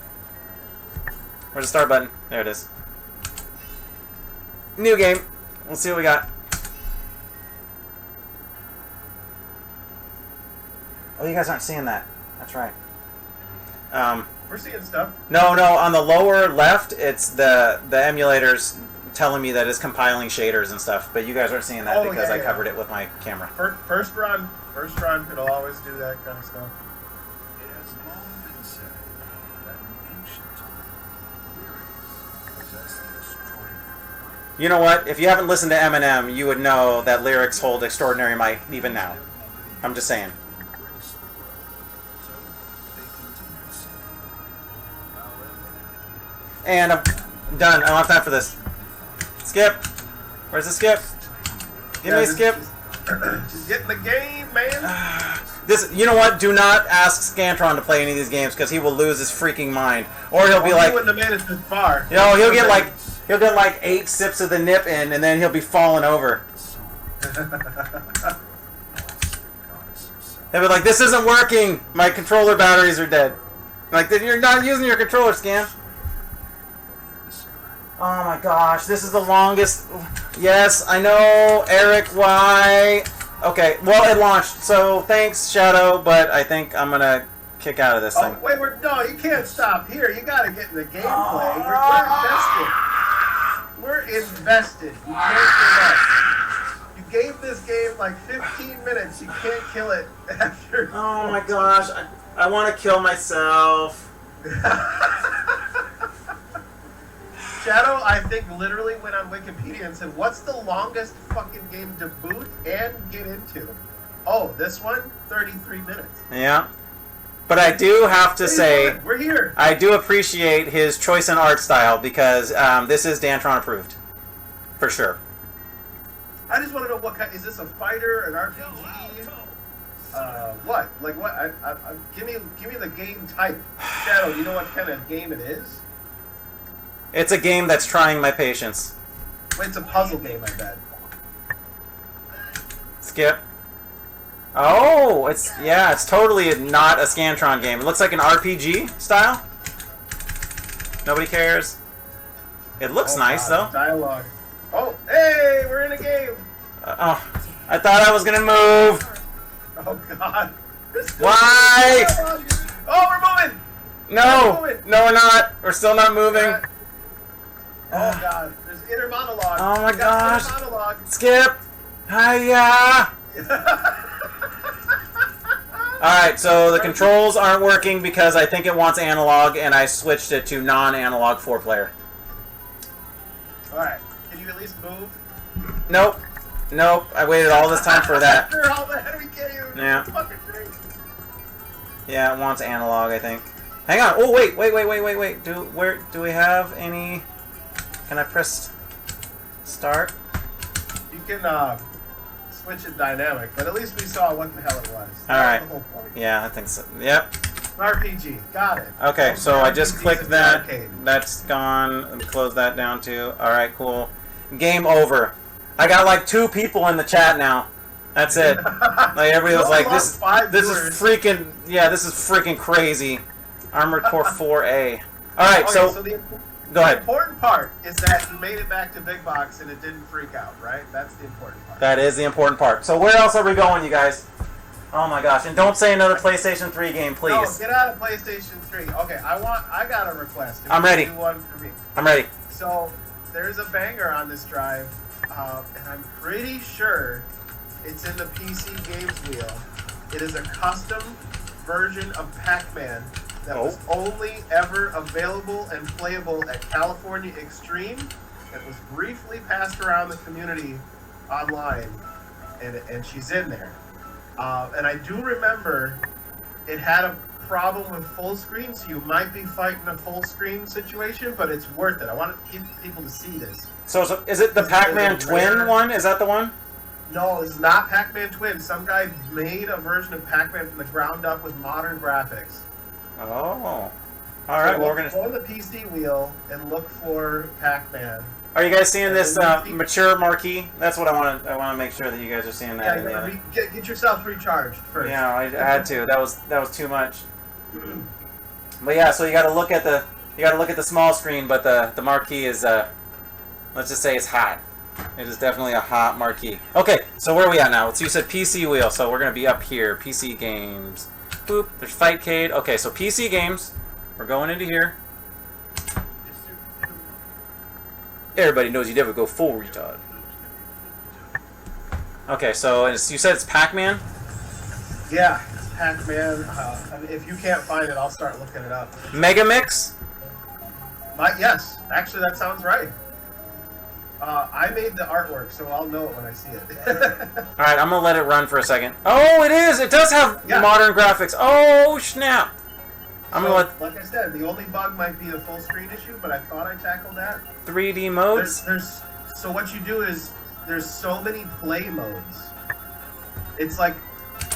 Where's the start button? There it is. New game. We'll see what we got. Oh, you guys aren't seeing that. That's right. We're seeing stuff. No. On the lower left, it's the emulators telling me that it's compiling shaders and stuff. But you guys aren't seeing that because I covered it with my camera. First run, it'll always do that kind of stuff. You know what? If you haven't listened to Eminem, you would know that lyrics hold extraordinary might even now. I'm just saying. And I'm done. I don't have time for this. Skip. Where's the skip? Give me a skip. Just get in the game, man. You know what? Do not ask Scantron to play any of these games because he will lose his freaking mind, or he'll be like, he wouldn't have made it this far. You know, he'll get like 8 sips of the nip in, and then he'll be falling over. He'll be like, "This isn't working. My controller batteries are dead." Like, then you're not using your controller, Scan. Oh my gosh, this is the longest. Yes, I know, Eric. Why? Okay, well, it launched, so thanks, Shadow, but I think I'm gonna kick out of this thing. Wait, no, you can't stop here. You gotta get in the gameplay. We're invested. You can't give up. You gave this game like 15 minutes. You can't kill it after. Oh my gosh, I want to kill myself. Shadow, I think, literally went on Wikipedia and said, what's the longest fucking game to boot and get into? Oh, this one? 33 minutes. Yeah. But I do have to say, we're here. I do appreciate his choice in art style because this is Dantron approved. For sure. I just want to know what kind, is this a fighter, an RPG? What? Like what? Give me the game type. Shadow, do you know what kind of game it is? It's a game that's trying my patience. Wait, it's a puzzle game, I bet. Skip. Oh, it's totally not a Scantron game. It looks like an RPG style. Nobody cares. It looks nice though. Dialogue. Oh, hey, we're in a game. I thought I was gonna move. Oh God. Why? Oh, we're moving. No, we're not. We're still not moving. Oh God, there's inner monologue. Oh my gosh. Inner monologue. Skip. Hiya. Alright, so the controls aren't working because I think it wants analog, and I switched it to non-analog 4-player. Alright, can you at least move? Nope. I waited all this time for that. After all that, we can't even fucking drink. Yeah, it wants analog, I think. Hang on. Oh, wait. Do we have any... Can I press start? You can switch it dynamic, but at least we saw what the hell it was. Alright. The whole point. Yeah, I think so. Yep. RPG. Got it. Okay, so I just clicked that. Arcade. That's gone. Close that down too. Alright, cool. Game over. I got like 2 people in the chat now. That's it. Like everybody was like, this is freaking crazy. Armored Core 4A. Alright, okay, so go ahead. The important part is that you made it back to Big Box and it didn't freak out, right? That's the important part. That is the important part. So where else are we going, you guys? Oh my gosh, and don't say another PlayStation 3 game, please. No, get out of PlayStation 3. Okay, I got a request. I'm ready. Do one for me. I'm ready. So, there's a banger on this drive and I'm pretty sure it's in the PC Games Wheel. It is a custom version of Pac-Man that was only ever available and playable at California Extreme. It was briefly passed around the community online, and she's in there. And I do remember it had a problem with full screen, so you might be fighting a full screen situation, but it's worth it. I want people to see this. So is it the Pac-Man Twin one? Is that the one? No, it's not Pac-Man Twin. Some guy made a version of Pac-Man from the ground up with modern graphics. Oh. All right, So well, we're going to... go on the PC wheel and look for Pac-Man. Are you guys seeing this mature marquee? That's what I want to make sure that you guys are seeing that. Yeah, get yourself recharged first. Yeah, I had to. That was too much. But yeah, so you got to look at the small screen, but the marquee is let's just say it's hot. It is definitely a hot marquee. Okay, so where are we at now? So you said PC wheel, so we're gonna be up here. PC games. Boop. There's Fightcade. Okay, so PC games. We're going into here. Everybody knows you never go full retard. Okay, so you said it's Pac-Man? Yeah, it's Pac-Man. I mean, if you can't find it, I'll start looking it up. Mega Mix? Yes, actually that sounds right. I made the artwork, so I'll know it when I see it. Alright, I'm going to let it run for a second. Oh, it is! It does have modern graphics. Oh, snap! Like I said, the only bug might be the full screen issue, but I thought I tackled that. 3D modes? So what you do is, there's so many play modes. It's like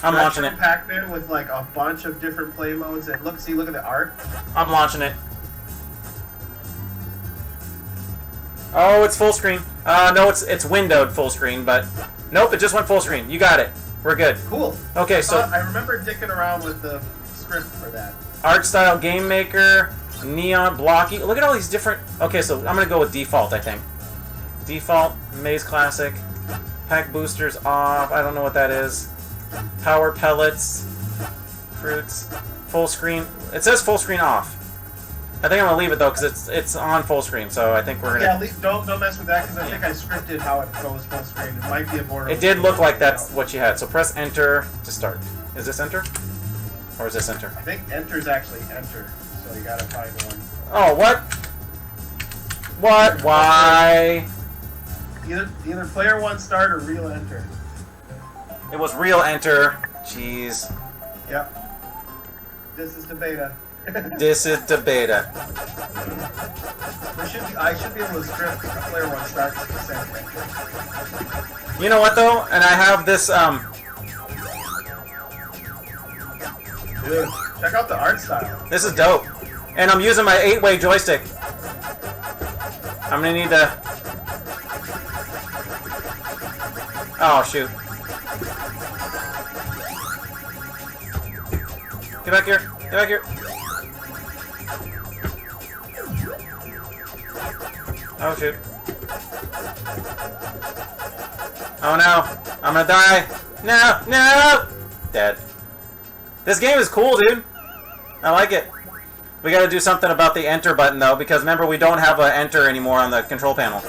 I'm launching it. Pac-Man with like a bunch of different play modes, and look at the art. I'm launching it. Oh, it's full screen. No, it's windowed full screen, but nope, it just went full screen. You got it. We're good. Cool. Okay, so I remember dicking around with the script for that. Art style game maker, neon blocky. Look at all these different. Okay, so I'm gonna go with default. I think default maze classic. Pack boosters off. I don't know what that is. Power pellets, fruits, full screen. It says full screen off. I think I'm gonna leave it though because it's on full screen. So I think we're gonna. Yeah, don't mess with that because I think I scripted how it goes full screen. It might be a border. It did look like that's what you had. So press enter to start. Is this enter? Or is this enter? I think enter's actually enter. So you gotta find one. Oh, what? What? Why? Either player one start or real enter. It was real enter. Jeez. Yep. This is the beta. This is the beta. I should be able to script player one start the same thing. You know what though? And I have this Dude, check out the art style. This is dope. And I'm using my 8-way joystick. I'm gonna need to. Oh shoot. Get back here. Get back here. Oh shoot. Oh no. I'm gonna die. No! No! Dead. This game is cool, dude. I like it. We gotta do something about the enter button though, because remember we don't have an enter anymore on the control panel.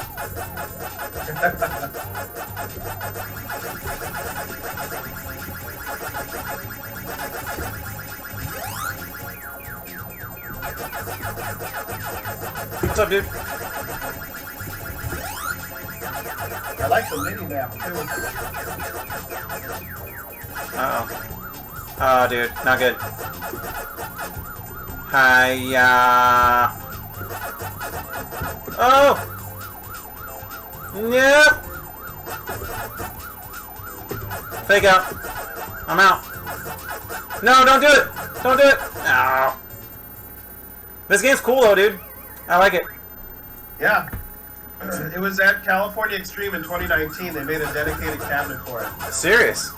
What's up, dude? I like the mini map too. Uh-oh. Oh, dude, not good. Hiya. Oh! Yep! Fake out. I'm out. No, don't do it! Don't do it! No. This game's cool though, dude. I like it. Yeah. It was at California Extreme in 2019. They made a dedicated cabinet for it. Serious?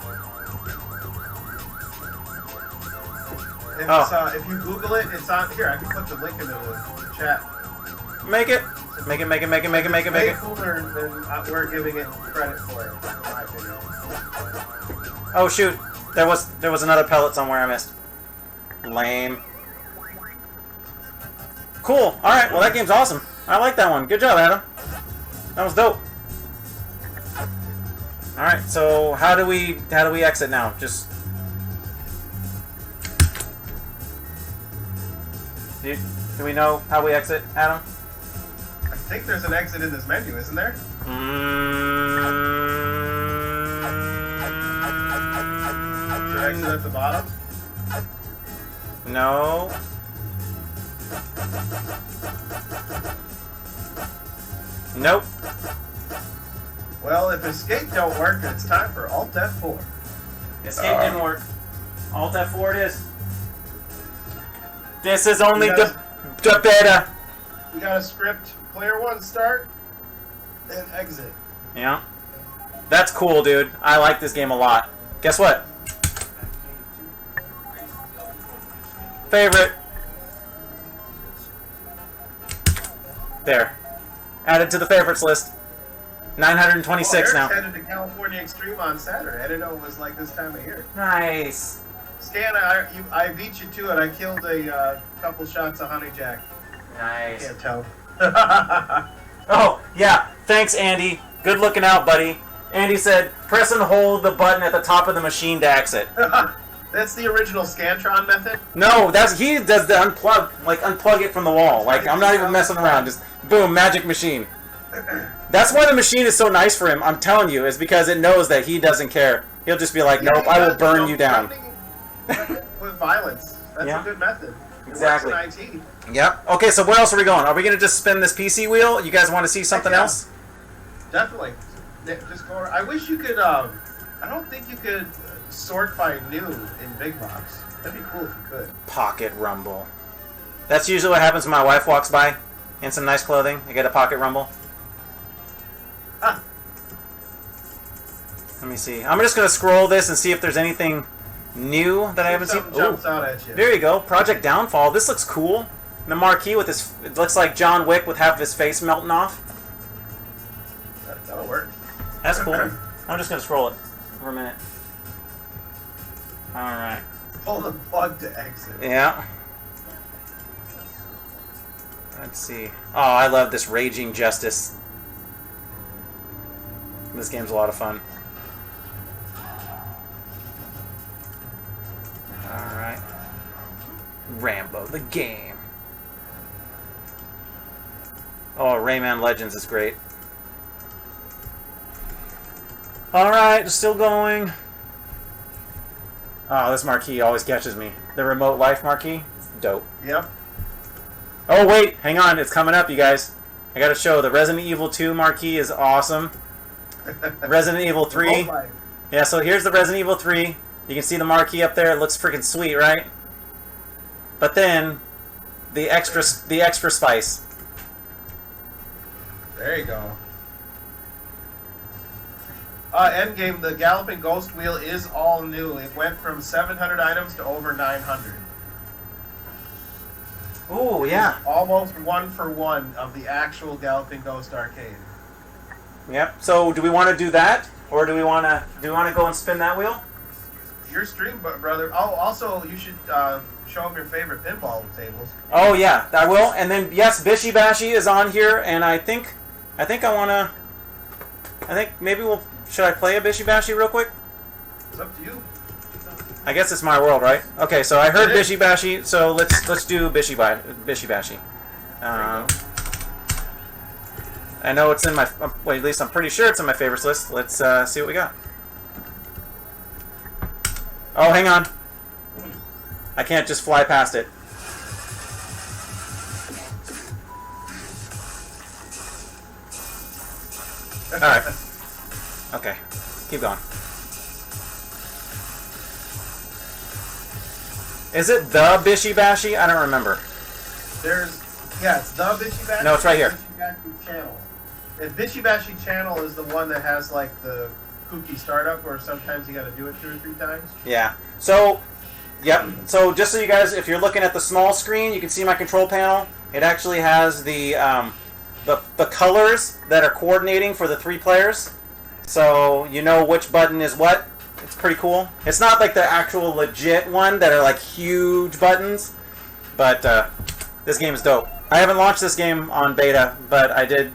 And if you Google it, it's on here. I can put the link into the chat. Make it. Make it, make it, make it, make it, make it, make it. Way cooler than we're giving it credit for it, in my opinion. Oh shoot. There was another pellet somewhere I missed. Lame. Cool. Alright, well that game's awesome. I like that one. Good job, Adam. That was dope. All right. So how do we exit now? Just do we know how we exit, Adam? I think there's an exit in this menu, isn't there? Is there an exit at the bottom? No. Nope. Well, if escape don't work, it's time for Alt F4. Escape didn't work. Alt F4 it is. This is only the beta. We got a script. Player 1 start, then exit. Yeah. That's cool, dude. I like this game a lot. Guess what? Favorite. There. Added to the favorites list. 926 now. Headed to California Extreme on Saturday. I didn't know it was like this time of year. Nice. Stan, I beat you to it. I killed a couple shots of Honey Jack. Nice. Can't tell. Oh, yeah. Thanks, Andy. Good looking out, buddy. Andy said, press and hold the button at the top of the machine to exit. That's the original Scantron method? No, he does the unplug it from the wall. Like, I'm not even messing around. Just, boom, magic machine. That's why the machine is so nice for him, I'm telling you, is because it knows that he doesn't care. He'll just be like, nope, I will burn you down. With violence. That's a good method. Exactly. It works in IT. Yep. Okay, so where else are we going? Are we going to just spin this PC wheel? You guys want to see something else? Definitely. Just go. I wish you could. I don't think you could sort by new in Big Box. That'd be cool if you could. Pocket rumble. That's usually what happens when my wife walks by in some nice clothing. I get a pocket rumble. Ah. Let me see. I'm just going to scroll this and see if there's anything new that I haven't seen. Jumps out at you. There you go. Project Downfall. This looks cool. The marquee with his. It looks like John Wick with half of his face melting off. That'll work. That's cool. I'm just going to scroll it for a minute. Alright. Pull the plug to exit. Yeah. Let's see. Oh, I love this Raging Justice. This game's a lot of fun. Alright. Rambo, the game. Oh, Rayman Legends is great. Alright, still going. Oh, this marquee always catches me. The Remote Life marquee? It's dope. Yep. Oh, wait. Hang on. It's coming up, you guys. I gotta show. The Resident Evil 2 marquee is awesome. Resident Evil 3. Yeah, so here's the Resident Evil 3. You can see the marquee up there. It looks freaking sweet, right? But then, the extra spice. There you go. Endgame, the Galloping Ghost Wheel is all new. It went from 700 items to over 900. Ooh, yeah. Almost 1 for 1 of the actual Galloping Ghost arcade. Yep. So, do we want to do that, or do we want to go and spin that wheel? Your stream, brother. Oh, also, you should show them your favorite pinball tables. Oh yeah, I will. And then yes, Bishy Bashy is on here, and I think I want to. I think maybe we'll. Should I play a Bishy Bashy real quick? It's up to you. I guess it's my world, right? Okay, so I heard Bishy Bashy, so let's do Bishy Bashy. I know it's in my. Well, at least I'm pretty sure it's in my favorites list. Let's see what we got. Oh, hang on. I can't just fly past it. Alright. Okay. Keep going. Is it the Bishy Bashy? I don't remember. It's the Bishy Bashy. No, it's right here. Bishy Bashy channel. And Bishy Bashy channel is the one that has like the kooky startup where sometimes you got to do it 2 or 3 times. Yeah. So, yep. So just so you guys, if you're looking at the small screen, you can see my control panel. It actually has the colors that are coordinating for the 3 players. So you know which button is what. It's pretty cool. It's not like the actual legit one that are like huge buttons, but this game is dope. I haven't launched this game on beta, but I did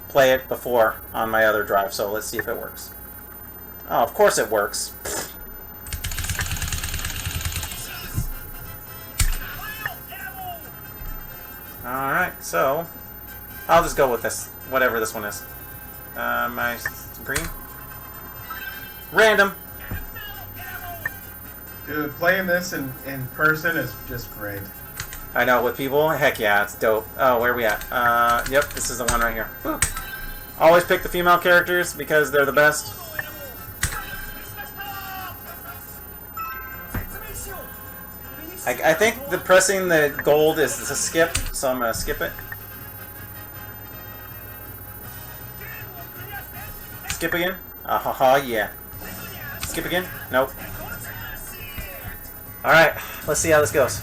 play it before on my other drive, so let's see if it works. Oh, of course it works. Alright, so I'll just go with this, whatever this one is. My green? Random. Dude, playing this in person is just great. I know, with people, heck yeah, it's dope. Oh, where are we at? Yep, this is the one right here. Woo. Always pick the female characters because they're the best. I think the pressing the gold is a skip, so I'm going to skip it. Skip again? Haha, yeah. Skip again? Nope. Alright, let's see how this goes.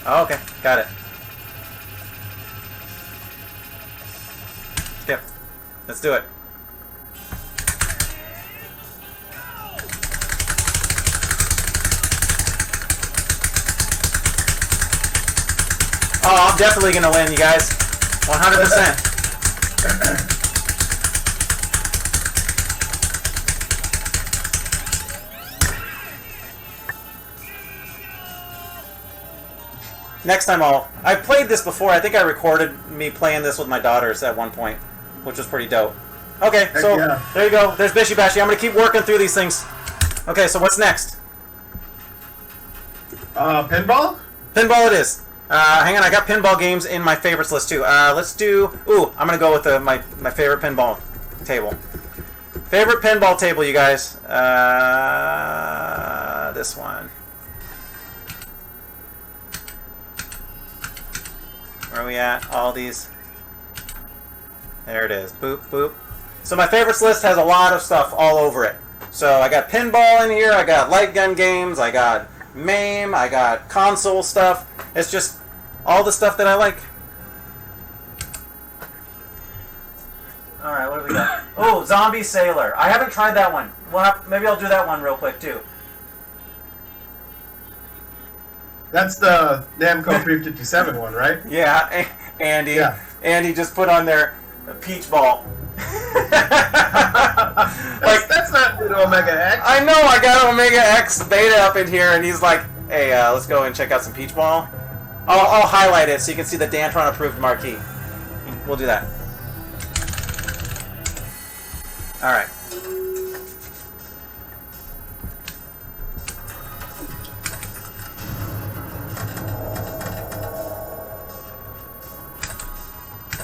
Oh, okay, got it. Skip. Let's do it. Oh, I'm definitely gonna win, you guys. 100%. Next time I played this before. I think I recorded me playing this with my daughters at one point, which was pretty dope. Okay, so there you go. There's Bishy Bashy. I'm gonna keep working through these things. Okay, so what's next? Pinball? Pinball it is. Hang on, I got pinball games in my favorites list too. Let's do... Ooh, I'm going to go with my favorite pinball table. Favorite pinball table, you guys. This one. Where are we at? All these. There it is. Boop, boop. So my favorites list has a lot of stuff all over it. So I got pinball in here, I got light gun games, I got MAME, I got console stuff. It's just all the stuff that I like. Alright, what do we got? Oh, Zombie Sailor. I haven't tried that one. Maybe I'll do that one real quick too. That's the Namco 357 one, right? Yeah, Andy. Yeah. Andy just put on their Peach Ball. That's not an OmegaX. I know, I got OmegaX Beta up in here, and he's like, hey, let's go and check out some Peach Ball. I'll highlight it so you can see the Dantron approved marquee. We'll do that. Alright.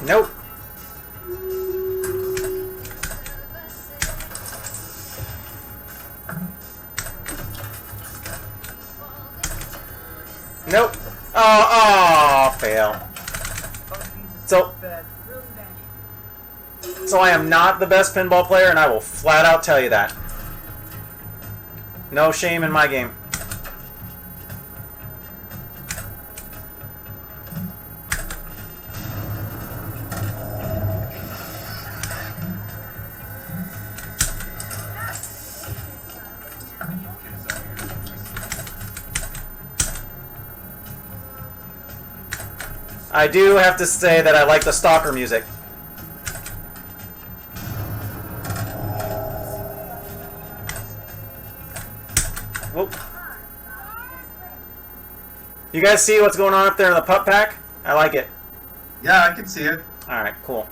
Nope. Nope. Oh, fail. So I am not the best pinball player, and I will flat out tell you that. No shame in my game. I do have to say that I like the stalker music. Whoop. You guys see what's going on up there in the pup pack? I like it. Yeah, I can see it. Alright, cool.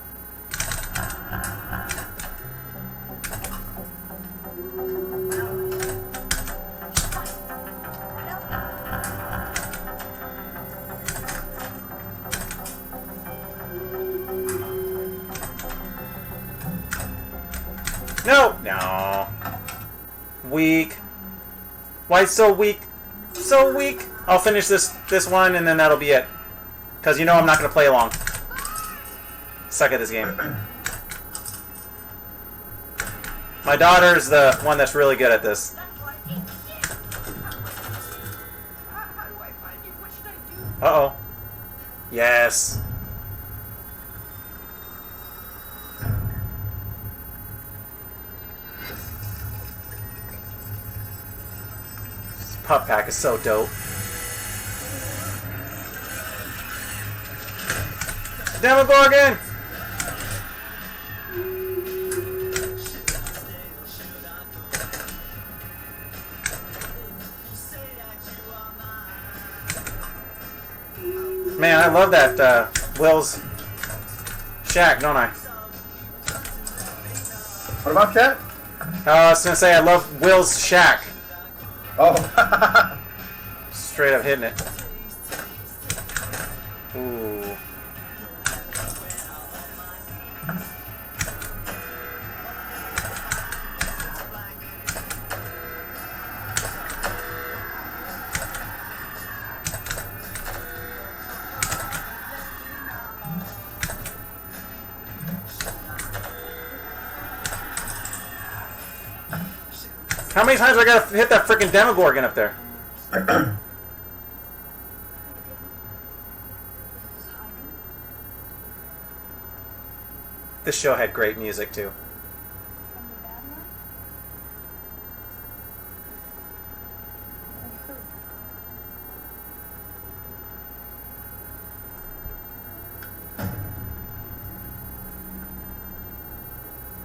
No! No. Weak. Why so weak? So weak. I'll finish this one and then that'll be it. Because you know I'm not going to play long. Suck at this game. My daughter's the one that's really good at this. Uh-oh. Yes. Pup pack is so dope. Demogorgon! Man, I love that Will's shack, don't I? What about that? I was gonna say I love Will's shack. Oh. Straight up hitting it. Ooh. How many times do I gotta hit that freaking Demogorgon up there? This show had great music too.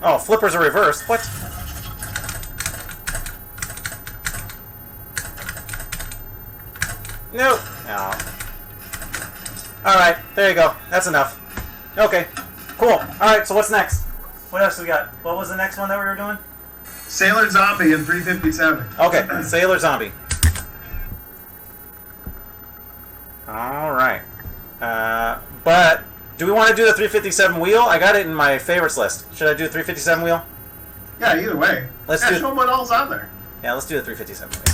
Oh, flippers are reversed. What? Nope. No. Alright, there you go. That's enough. Okay. Cool. Alright, so what's next? What else we got? What was the next one that we were doing? Sailor Zombie in 357. Okay, Sailor Zombie. Alright. But, do we want to do the 357 wheel? I got it in my favorites list. Should I do the 357 wheel? Yeah, either way. Let's do do show what all's on there. Yeah, let's do the 357 wheel.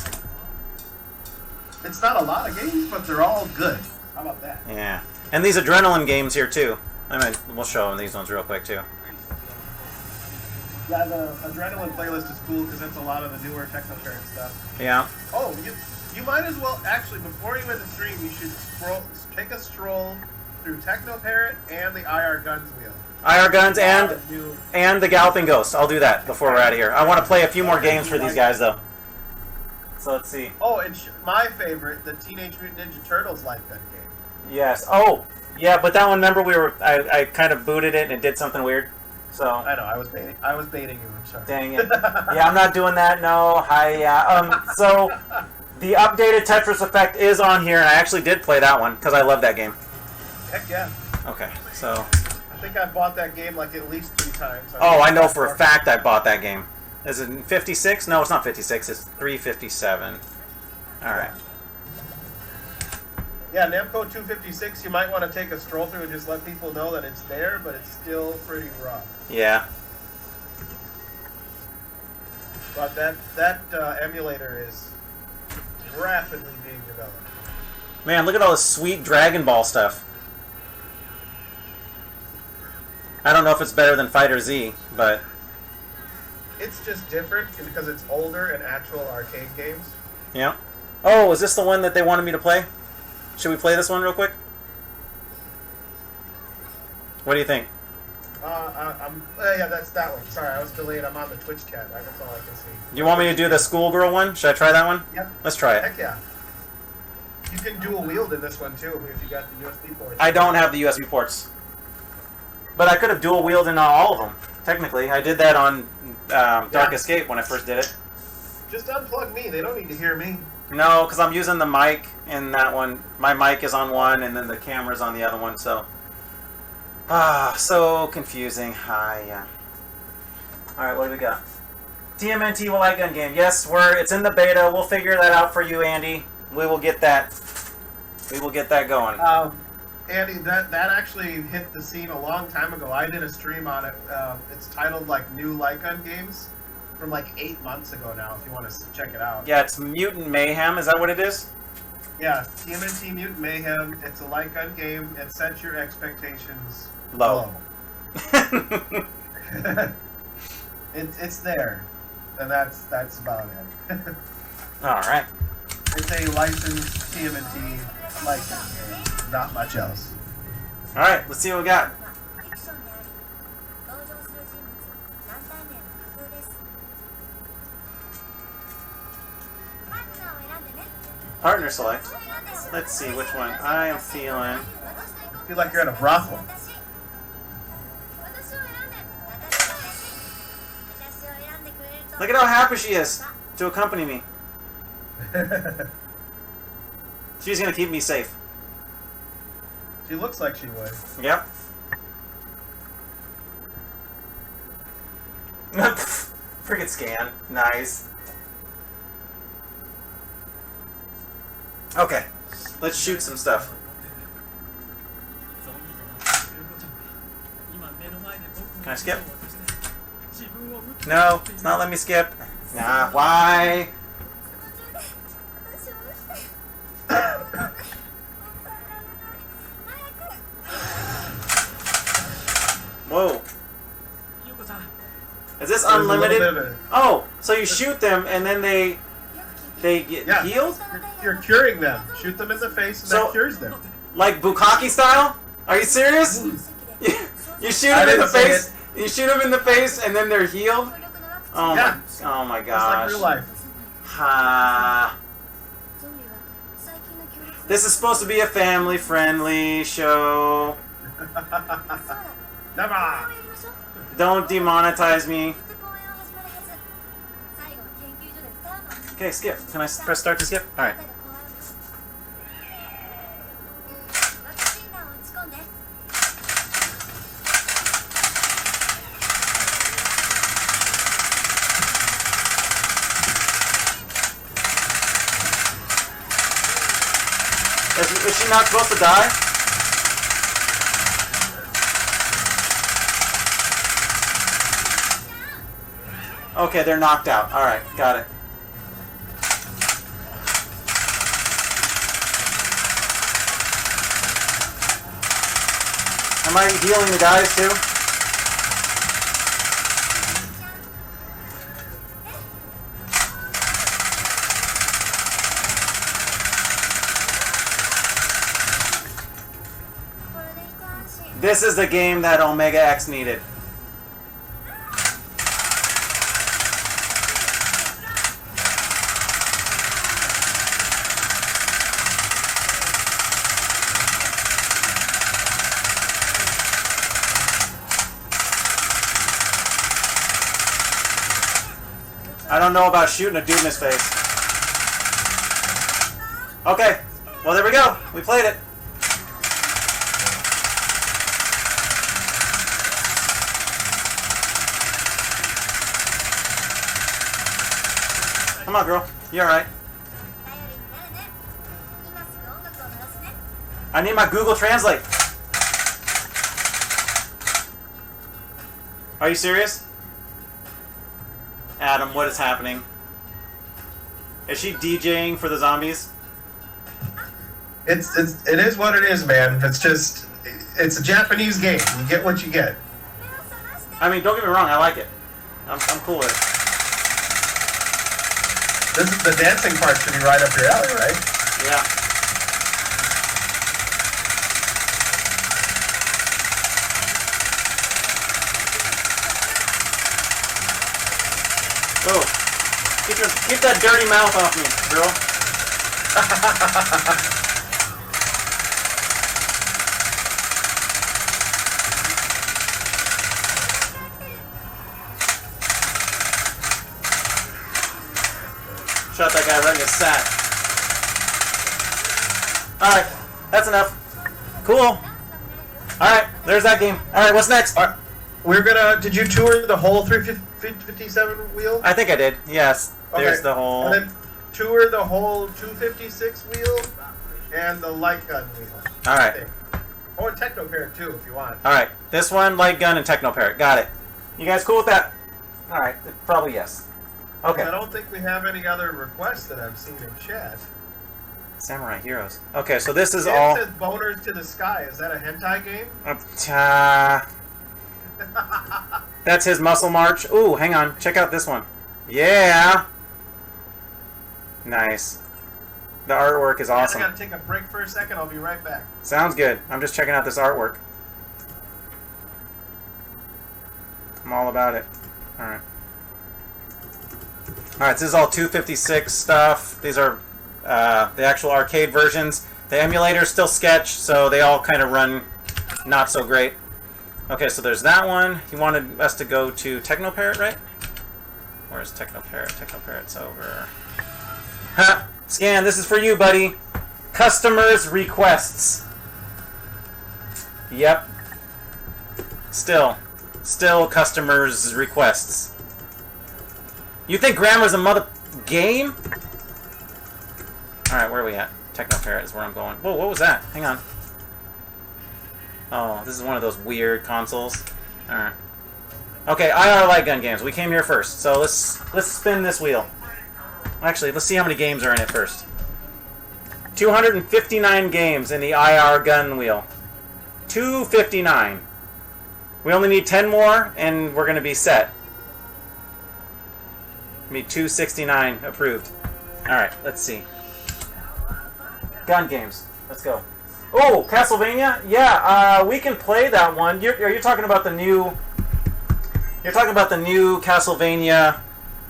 It's not a lot of games, but they're all good. How about that? Yeah. And these adrenaline games here, too. I mean, we'll show them these ones real quick, too. Yeah, the Adrenaline playlist is cool because it's a lot of the newer TechnoParrot stuff. Yeah. Oh, you might as well, actually, before you end the stream, you should take a stroll through TechnoParrot and the IR Guns wheel. IR Guns and the Galloping Ghost. I'll do that before we're out of here. I want to play a few more games for these guys, though. So let's see. Oh, and my favorite, the Teenage Mutant Ninja Turtles light gun game. Yes. Oh, yeah, but that one, remember, I kind of booted it and it did something weird. So I know, I was baiting you. I'm sorry. Dang it. Yeah, I'm not doing that. No. So the updated Tetris Effect is on here, and I actually did play that one because I love that game. Heck yeah. Okay, so. I think I bought that game like at least 3 times. Oh, I know for a fact I bought that game. Is it 56? No, it's not 56. It's 357. All right. Yeah, Namco 256, you might want to take a stroll through and just let people know that it's there, but it's still pretty rough. Yeah. But that emulator is rapidly being developed. Man, look at all this sweet Dragon Ball stuff. I don't know if it's better than Fighter Z, but... It's just different because it's older and actual arcade games. Yeah. Oh, is this the one that they wanted me to play? Should we play this one real quick? What do you think? Yeah, that's that one. Sorry, I was delayed. I'm on the Twitch chat. That's all I can see. You want me to do the schoolgirl one? Should I try that one? Yep. Let's try it. Heck yeah. You can dual wield in this one too if you got the USB ports. I don't have the USB ports. But I could have dual wielded in all of them, technically. I did that on Dark Escape when I first did it. Just unplug me. They don't need to hear me. No, because I'm using the mic in that one. My mic is on one, and then the camera's on the other one, so... so confusing. Alright, what do we got? TMNT light gun game. Yes, it's in the beta. We'll figure that out for you, Andy. We will get that going. Andy, that actually hit the scene a long time ago. I did a stream on it. It's titled like New Light Gun Games from like 8 months ago now, if you want to check it out. Yeah, it's Mutant Mayhem. Is that what it is? Yeah, TMNT Mutant Mayhem. It's a light gun game. It sets your expectations low. It's there, and that's about it. All right. It's a licensed TMNT light gun game. Not much else. All right, let's see what we got. Partner select. Let's see which one. I am feeling. I feel like you're at a brothel. Look at how happy she is to accompany me. She's gonna keep me safe. She looks like she would. Yep. Friggin' scan. Nice. Okay. Let's shoot some stuff. Can I skip? No, it's not letting me skip. Nah, why? Whoa. Is this unlimited? Oh, so you shoot them and then they get healed? You're curing them. Shoot them in the face and that cures them. Like Bukkake style? Are you serious? You shoot them in the face. You shoot them in the face and then they're healed? Oh my! Oh my gosh! It's like real life. Ha! This is supposed to be a family-friendly show. Never. Don't demonetize me. Okay, skip. Can I press start to skip? All right. Is she not supposed to die? Okay, they're knocked out. Alright, got it. Am I healing the guys too? This is the game that OmegaX needed. I don't know about shooting a dude in his face. Okay, well there we go. We played it. Come on, girl. You alright? I need my Google Translate. Are you serious? Adam, what is happening? Is she DJing for the zombies? It is what it is, man. It's a Japanese game. You get what you get. I mean, don't get me wrong. I like it. I'm cool with it. The dancing part should be right up your alley, right? Yeah. Oh, keep that dirty mouth off me, girl. Shot that guy right in his sack. Alright, that's enough. Cool. Alright, there's that game. Alright, what's next? Did you tour the whole 357 wheel? I think I did, yes. Okay. There's the whole... And then tour the whole 256 wheel and the light gun wheel. Alright. Or TechnoParrot too, if you want. Alright, this one, light gun, and TechnoParrot. Got it. You guys cool with that? Alright, probably yes. Okay. I don't think we have any other requests that I've seen in chat. Samurai Heroes. Okay, so this is It all... says Boners to the Sky. Is that a hentai game? That's his Muscle March. Ooh, hang on. Check out this one. Yeah! Nice. The artwork is awesome. I gotta take a break for a second. I'll be right back. Sounds good. I'm just checking out this artwork. I'm all about it. Alright. Alright, this is all 256 stuff. These are the actual arcade versions. The emulator's still Sketch, so they all kind of run not so great. Okay, so there's that one. He wanted us to go to TechnoParrot, right? Where's TechnoParrot? TechnoParrot's over. Ha! Scan, this is for you, buddy. Customers' requests. Yep. Still customers' requests. You think grammar's a mother game? Alright, where are we at? TechnoParrot is where I'm going. Whoa, what was that? Hang on. Oh, this is one of those weird consoles. Alright. Okay, IR light gun games. We came here first, so let's spin this wheel. Actually, let's see how many games are in it first. 259 games in the IR gun wheel. 259. We only need 10 more, and we're going to be set. We need 269 approved. Alright, let's see. Gun games. Let's go. Oh, Castlevania? Yeah, we can play that one. You're talking about the new... You're talking about the new Castlevania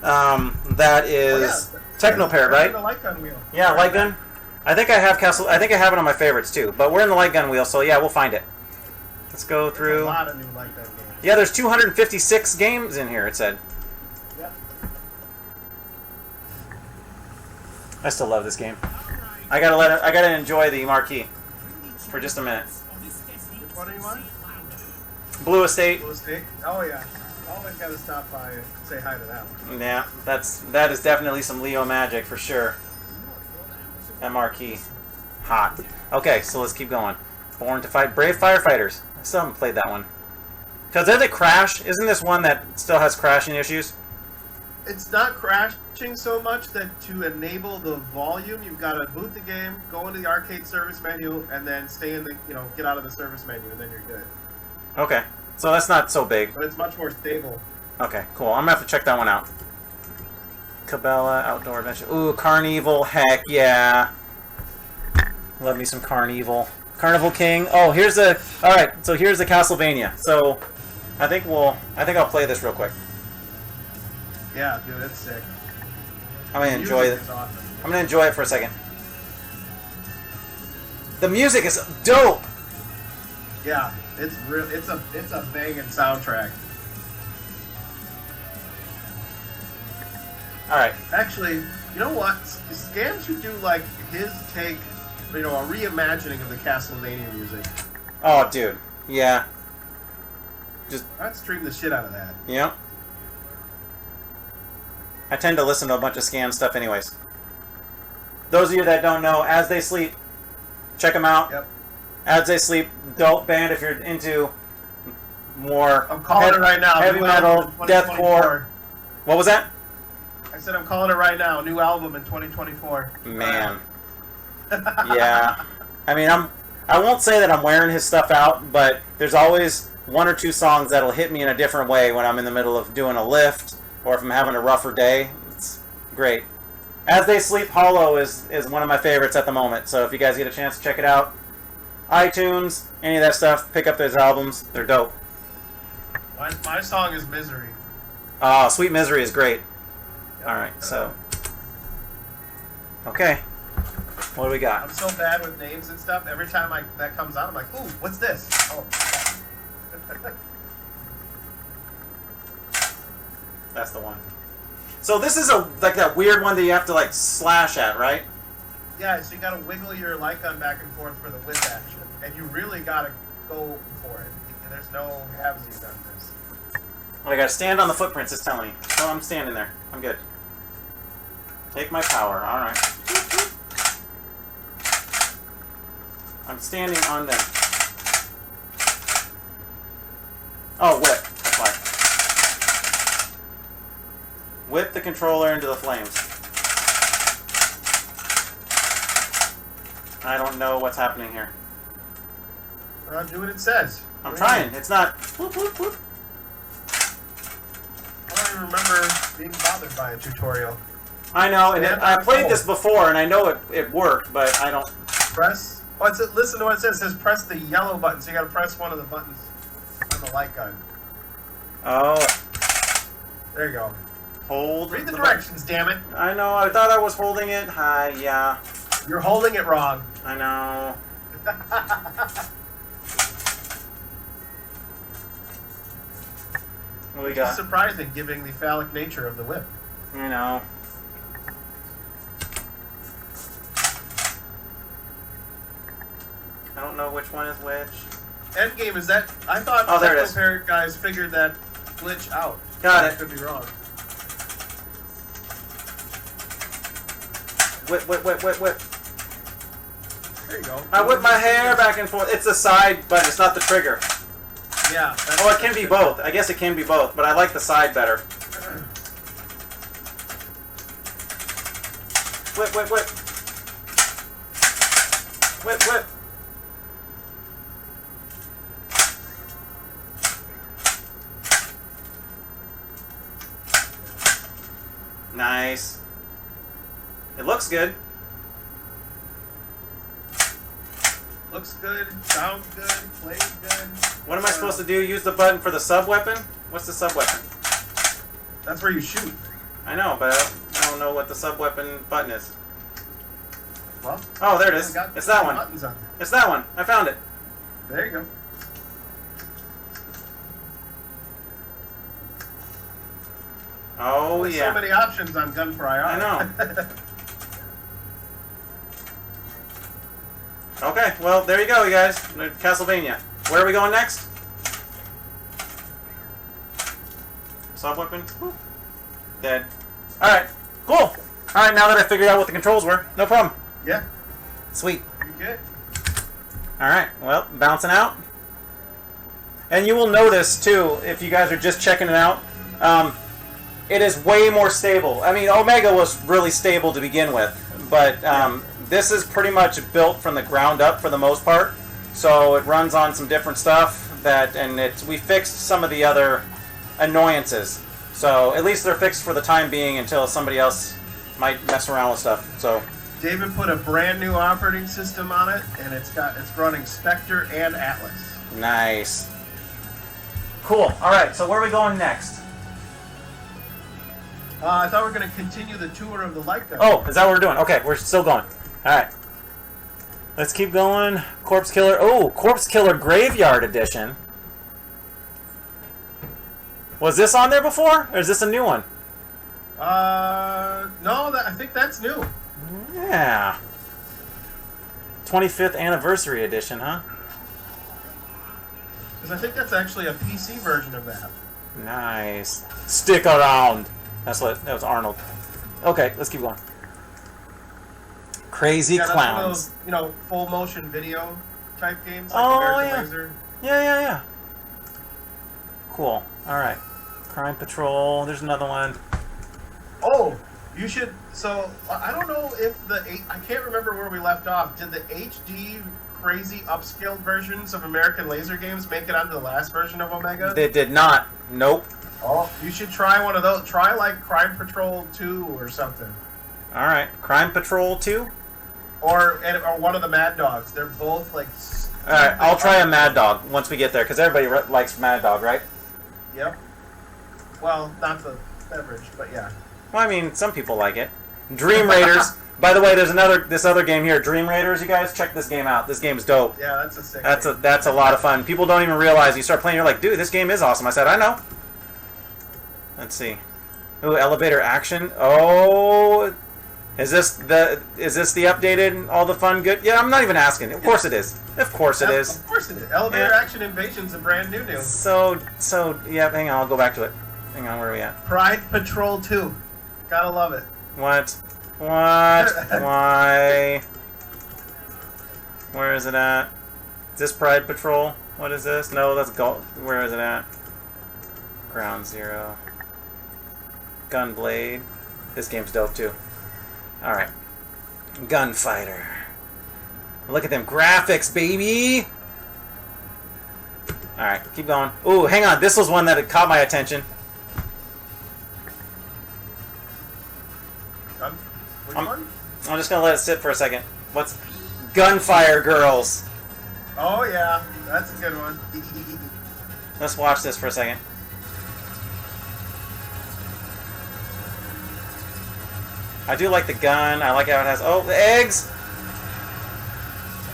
that is TechnoParrot, right? The light gun wheel. Yeah, light gun. I think I have it on my favorites too. But we're in the light gun wheel, so yeah, we'll find it. Let's go through. There's a lot of new light gun games. Yeah, there's 256 games in here. It said. Yep. I still love this game. I gotta enjoy the marquee for just a minute. Which one do you want? Blue Estate. Blue Estate. Oh yeah. Always gotta stop by and say hi to that one. Yeah, that is definitely some Leo magic for sure. That marquee. Hot. Okay, so let's keep going. Born to Fight. Brave Firefighters. I still haven't played that one. Because does it crash? Isn't this one that still has crashing issues? It's not crashing so much that to enable the volume, you've got to boot the game, go into the arcade service menu, and then stay in the, get out of the service menu, and then you're good. Okay. So that's not so big. But it's much more stable. Okay, cool. I'm going to have to check that one out. Cabela, Outdoor Adventure. Ooh, Carnival. Heck yeah. Love me some Carnival. Carnival King. Oh, here's the... Alright, so here's the Castlevania. So, I think I'll play this real quick. Yeah, dude, it's sick. I'm going to enjoy it. Awesome. I'm going to enjoy it for a second. The music is dope! Yeah, it's real. It's a banging soundtrack. Alright. Actually, you know what? Scam should do like his take, a reimagining of the Castlevania music. Oh, dude. Yeah. I'd stream the shit out of that. Yep. I tend to listen to a bunch of Scam stuff anyways. Those of you that don't know, As They Sleep, check them out. Yep. As They Sleep, dope band if you're into more I'm calling it right now. heavy metal, deathcore. What was that? I said I'm calling it right now. New album in 2024. Man. Yeah. I mean, I won't say that I'm wearing his stuff out, but there's always one or two songs that'll hit me in a different way when I'm in the middle of doing a lift or if I'm having a rougher day. It's great. As They Sleep, Hollow is one of my favorites at the moment. So if you guys get a chance to check it out, iTunes, any of that stuff, pick up those albums. They're dope. My song is Misery. Sweet Misery is great. All right, so okay, what do we got? I'm so bad with names and stuff. Every time that comes out, I'm like, ooh, what's this? Oh. That's the one. So this is like that weird one that you have to like slash at, right? Yeah, so you gotta wiggle your light gun back and forth for the whip action, and you really gotta go for it. And there's no halvesies on this. Well, I gotta stand on the footprints. It's telling me. Oh, I'm standing there. I'm good. Take my power. All right. I'm standing on them. Oh, whip. That's why. Whip the controller into the flames. I don't know what's happening here. Do what it says. I'm trying. It's not. Whoop, whoop, whoop. I don't even remember being bothered by a tutorial. I know, and I played this before, and I know it worked, but I don't... Press... Oh, listen to what it says. It says press the yellow button, so you gotta press one of the buttons on the light gun. Oh. There you go. Hold... Read the directions, damn it. I know, I thought I was holding it. Hi, yeah. You're holding it wrong. I know. What we got? It's surprising, given the phallic nature of the whip. You know. I don't know which one is which. Endgame is that? I thought Oh, there it is. TechnoParrot guys figured that glitch out. Got I it. could be wrong. Whip. There you go. I whip my hair back and forth. It's the side, but it's not the trigger. Yeah. Oh, it can be both. I guess it can be both, but I like the side better. Whip. Whip. Nice. It looks good. Looks good, sounds good, plays good. What am I supposed to do? Use the button for the sub-weapon? What's the sub-weapon? That's where you shoot. I know, but I don't know what the sub-weapon button is. Well, oh, there it is. It's that one. Buttons on there. It's that one. I found it. There you go. Oh, There's yeah. so many options on Gun for IR. I know. Okay, well, there you go, you guys. Castlevania. Where are we going next? Sub-weapon? Dead. Alright, cool. Alright, now that I figured out what the controls were, no problem. Yeah. Sweet. You good? Alright, well, bouncing out. And you will notice, too, if you guys are just checking it out, it is way more stable. I mean, Omega was really stable to begin with, but this is pretty much built from the ground up for the most part. So it runs on some different stuff we fixed some of the other annoyances. So at least they're fixed for the time being until somebody else might mess around with stuff. So David put a brand new operating system on it, and it's running Spectre and Atlas. nice. Cool. All right. So where are we going next? I thought we were going to continue the tour of the light gun. Oh, is that what we're doing? Okay, we're still going. All right. Let's keep going. Corpse Killer. Oh, Corpse Killer Graveyard Edition. Was this on there before, or is this a new one? No, I think that's new. Yeah. 25th Anniversary Edition, huh? Because I think that's actually a PC version of that. Nice. Stick around. That was Arnold. Okay, let's keep going. Crazy That's Clowns. one of those, full motion video type games like Oh, American yeah. Laser. Yeah. Cool. All right. Crime Patrol. There's another one. Oh, you should. So I don't know if I can't remember where we left off. Did the HD crazy upscaled versions of American Laser games make it onto the last version of Omega? They did not. Nope. Oh, you should try one of those. Try like Crime Patrol 2 or something. All right. Crime Patrol 2? Or one of the Mad Dogs. They're both like. All right. I'll try a Mad Dog once we get there, because everybody likes Mad Dog, right? Yep. Well, not the beverage, but yeah. Well, I mean, some people like it. Dream Raiders. By the way, there's this other game here, Dream Raiders. You guys check this game out. This game's dope. Yeah, that's a sick game. That's a lot of fun. People don't even realize you start playing. You're like, dude, this game is awesome. I said, I know. Let's see. Ooh, elevator action. Oh, is this the updated all the fun good? Yeah, I'm not even asking. Of course it is. Of course it is. Of course it is. Elevator Action Invasion's a brand new. So yeah. Hang on, I'll go back to it. Hang on, where are we at? Pride Patrol 2. Gotta love it. What? Why? Where is it at? Is this Pride Patrol? What is this? No, that's Gold. Where is it at? Ground Zero. Gunblade. This game's dope too. Alright. Gunfighter. Look at them graphics, baby! Alright, keep going. Ooh, hang on. This was one that had caught my attention. Which one? I'm just gonna let it sit for a second. What's Gunfire Girls? Oh yeah, that's a good one. Let's watch this for a second. I do like the gun. I like how it has... Oh, the eggs!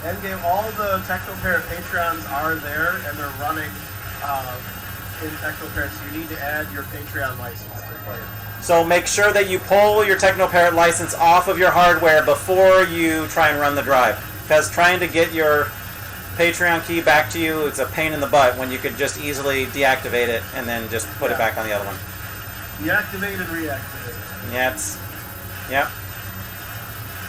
Endgame, all the TechnoParrot Patreons are there, and they're running in TechnoParrot, so you need to add your Patreon license to play it. So make sure that you pull your TechnoParrot license off of your hardware before you try and run the drive. Because trying to get your Patreon key back to you. It's a pain in the butt when you could just easily deactivate it and then just put it back on the other one. Deactivate and reactivate. Yeah, it's... Yep.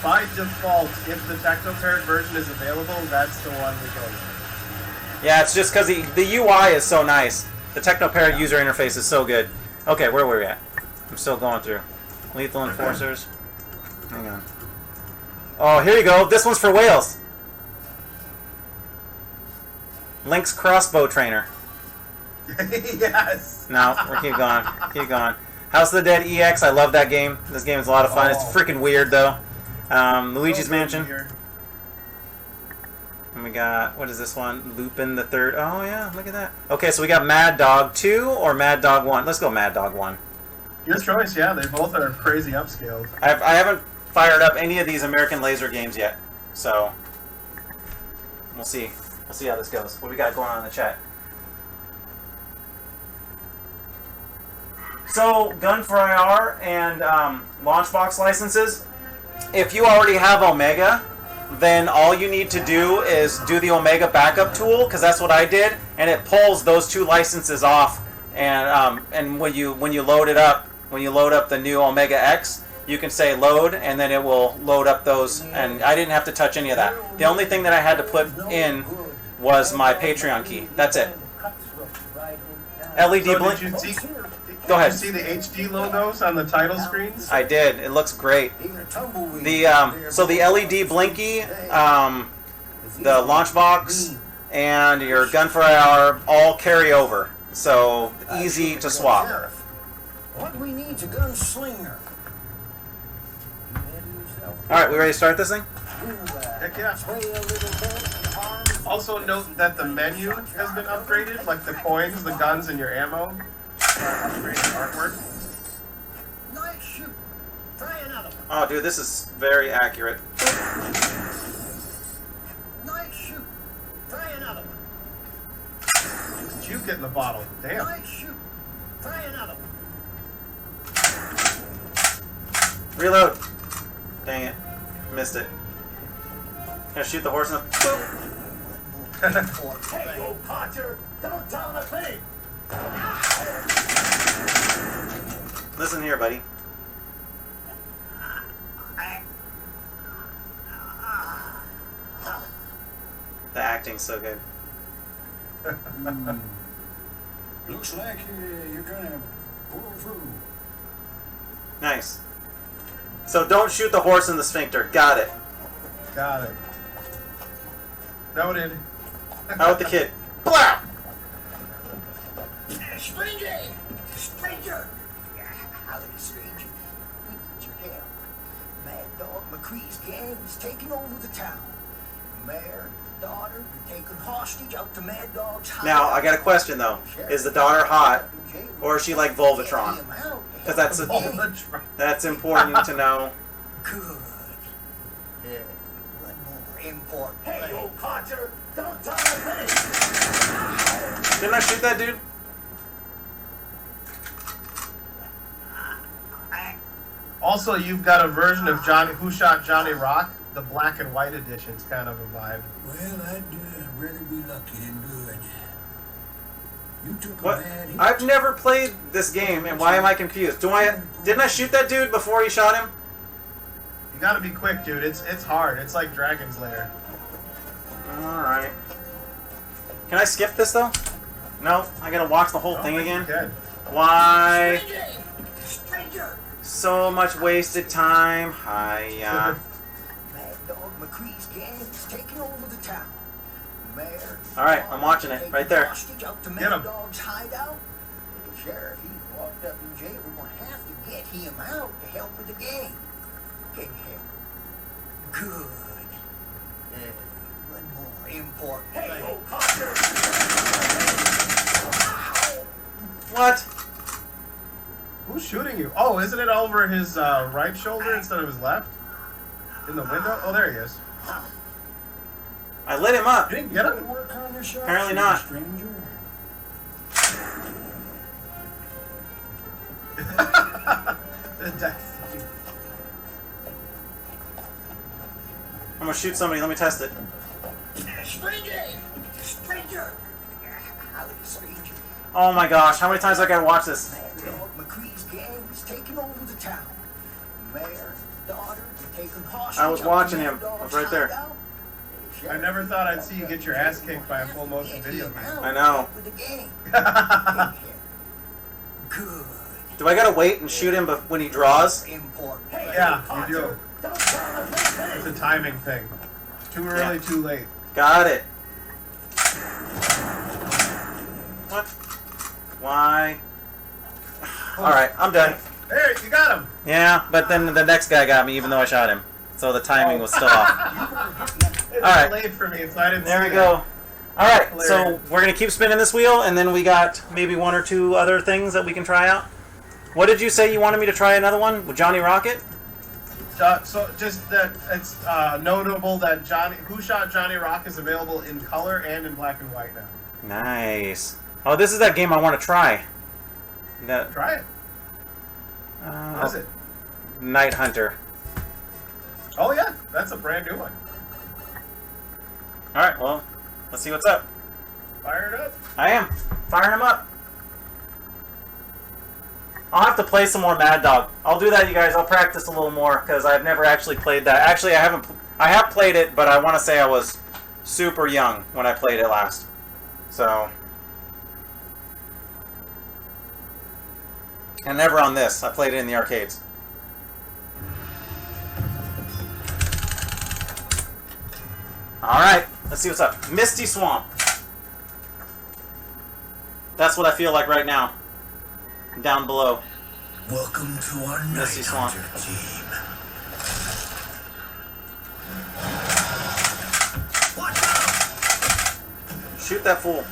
By default, if the TechnoParrot version is available, that's the one we go with. Yeah, it's just because the UI is so nice. The TechnoParrot user interface is so good. Okay, where were we at? I'm still going through. Lethal Enforcers. Hang on. Oh, here you go. This one's for Wales. Link's Crossbow Trainer. Yes. No, we'll keep going. Keep going. House of the Dead EX. I love that game. This game is a lot of fun. It's freaking weird, though. Luigi's Mansion. Weird. And we got, what is this one? Lupin the Third. Oh, yeah, look at that. Okay, so we got Mad Dog 2 or Mad Dog 1. Let's go Mad Dog 1. Your choice, yeah. They both are crazy upscaled. I haven't fired up any of these American Laser games yet, so we'll see. We'll see how this goes. What we got going on in the chat? So, Gun for IR and Launchbox licenses. If you already have Omega, then all you need to do is do the Omega backup tool, because that's what I did, and it pulls those two licenses off. And when you load it up, when you load up the new Omega X, you can say load, and then it will load up those. And I didn't have to touch any of that. The only thing that I had to put in was my Patreon key. That's it. LED blink. Go ahead. Did you see the HD logos on the title screens? I did. It looks great. So the LED blinky, the Launchbox, and your Gun for IR all carry over. So easy to swap. What we need is a gunslinger. All right, we ready to start this thing? Heck yeah. Also note that the menu has been upgraded, like the coins, the guns, and your ammo. Upgraded artwork. Nice shoot. Try another one. Oh, dude, this is very accurate. Nice shoot. Try another one. Did you get in the bottle? Damn. Nice shoot. Try another one. Reload. Dang it. Missed it. Gonna shoot the horse in the... Hey, old Potter, don't tell a thing. Listen here, buddy. The acting's so good. Looks like you're gonna pull through. Nice. So don't shoot the horse in the sphincter. Got it. Got it. Noted. Out with the kid. Blah! Stranger! Stranger! Howdy, stranger. We need your help. Mad Dog McCree's gang is taking over the town. Mayor and daughter are taken hostage out to Mad Dog's house. Now, I got a question, though. Is the daughter hot, or is she like Volvatron? Because that's important to know. Good. One more important. Hey, old Potter, don't tell me. Didn't I shoot that dude? Also, you've got a version of Who Shot Johnny Rock? The black and white edition's kind of a vibe. Well, I'd rather be lucky than good. You took What? a bad hit. I've never played this game, and why am I confused? Didn't I shoot that dude before he shot him? You gotta be quick, dude. It's hard. It's like Dragon's Lair. Alright. Can I skip this, though? No? I gotta watch the whole thing again? Good. Why? Stranger! So much wasted time. Hiya. Mad Dog McCree's gang is taking over the town. Mayor. Alright, I'm watching it. Right there. Hostage out to Get Mad him. Dog's hideout. The sheriff, he's locked up in jail. We're gonna have to get him out to help with the gang. Can you help? Good. One more important. Hey, old Potter! What? Who's shooting you? Oh, isn't it over his right shoulder instead of his left? In the window? Oh, there he is. I lit him up. You didn't get him? Work on your shot, Apparently not. stranger. I'm gonna shoot somebody. Let me test it. Stranger! Howdy, stranger. Oh my gosh, how many times I gotta watch this? Mad Dog McCree's gang is taking over the town. Mayor, daughter, taking hostage. I was watching him. I was right there. I never thought I'd see you get your ass kicked by a full motion video game. I know. With the gang. Good. Do I gotta wait and shoot him when he draws? Important. Yeah, you do. It's a timing thing. Too early, too late. Got it. What? Why? Alright, I'm done. There, you got him. Yeah, but then the next guy got me even though I shot him. So the timing was still off. It's All right. late for me, so I didn't There see we go. Alright, Hilarious. so we're going to keep spinning this wheel, and then we got maybe one or two other things that we can try out. What did you say you wanted me to try another one? With Johnny Rocket? So just that it's notable that Who Shot Johnny Rock is available in color and in black and white now. Nice. Oh, this is that game I want to try. Try it. What is it? Night Hunter. Oh yeah, that's a brand new one. Alright, well, let's see what's up. Fire it up. I am. Firing him up. I'll have to play some more Mad Dog. I'll do that, you guys. I'll practice a little more, because I've never actually played that. Actually, I have played it, but I want to say I was super young when I played it last. So. And never on this. I played it in the arcades. Alright, let's see what's up. Misty Swamp. That's what I feel like right now. Down below. Welcome to our Misty Night Swamp. Hunter team. Watch out! Shoot that fool.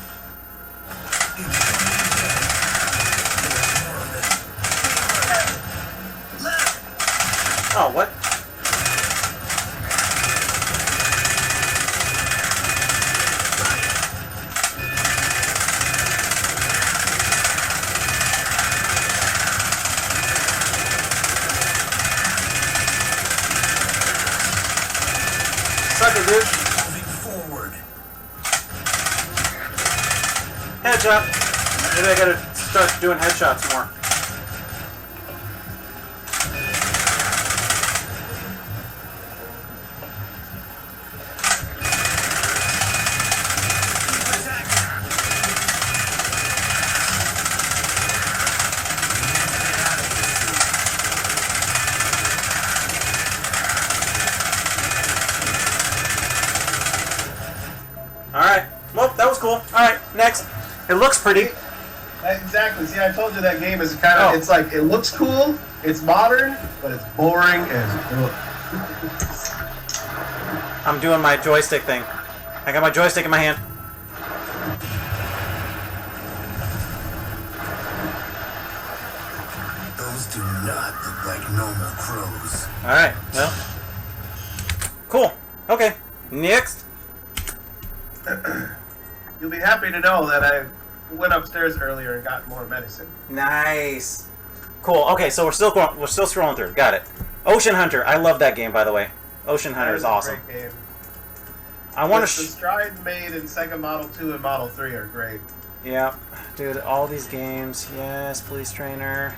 Oh, what? Suck it, dude. Moving forward. Headshot. Maybe I gotta start doing headshots more. Alright. Well, that was cool. Alright, next. It looks pretty. Exactly. See, I told you that game is kind of. Oh. It's like it looks cool, it's modern, but it's boring as. I'm doing my joystick thing. I got my joystick in my hand. Those do not look like normal crows. Alright, well. Cool. Okay. Next. You'll be happy to know that I went upstairs earlier and got more medicine. Nice. Cool. Okay, so we're still scrolling through. Got it. Ocean Hunter. I love that game, by the way. Ocean Hunter is awesome. A great game. I want The to. strides made in Sega Model 2 and Model 3 are great. Yeah, dude. All these games. Yes, Police Trainer.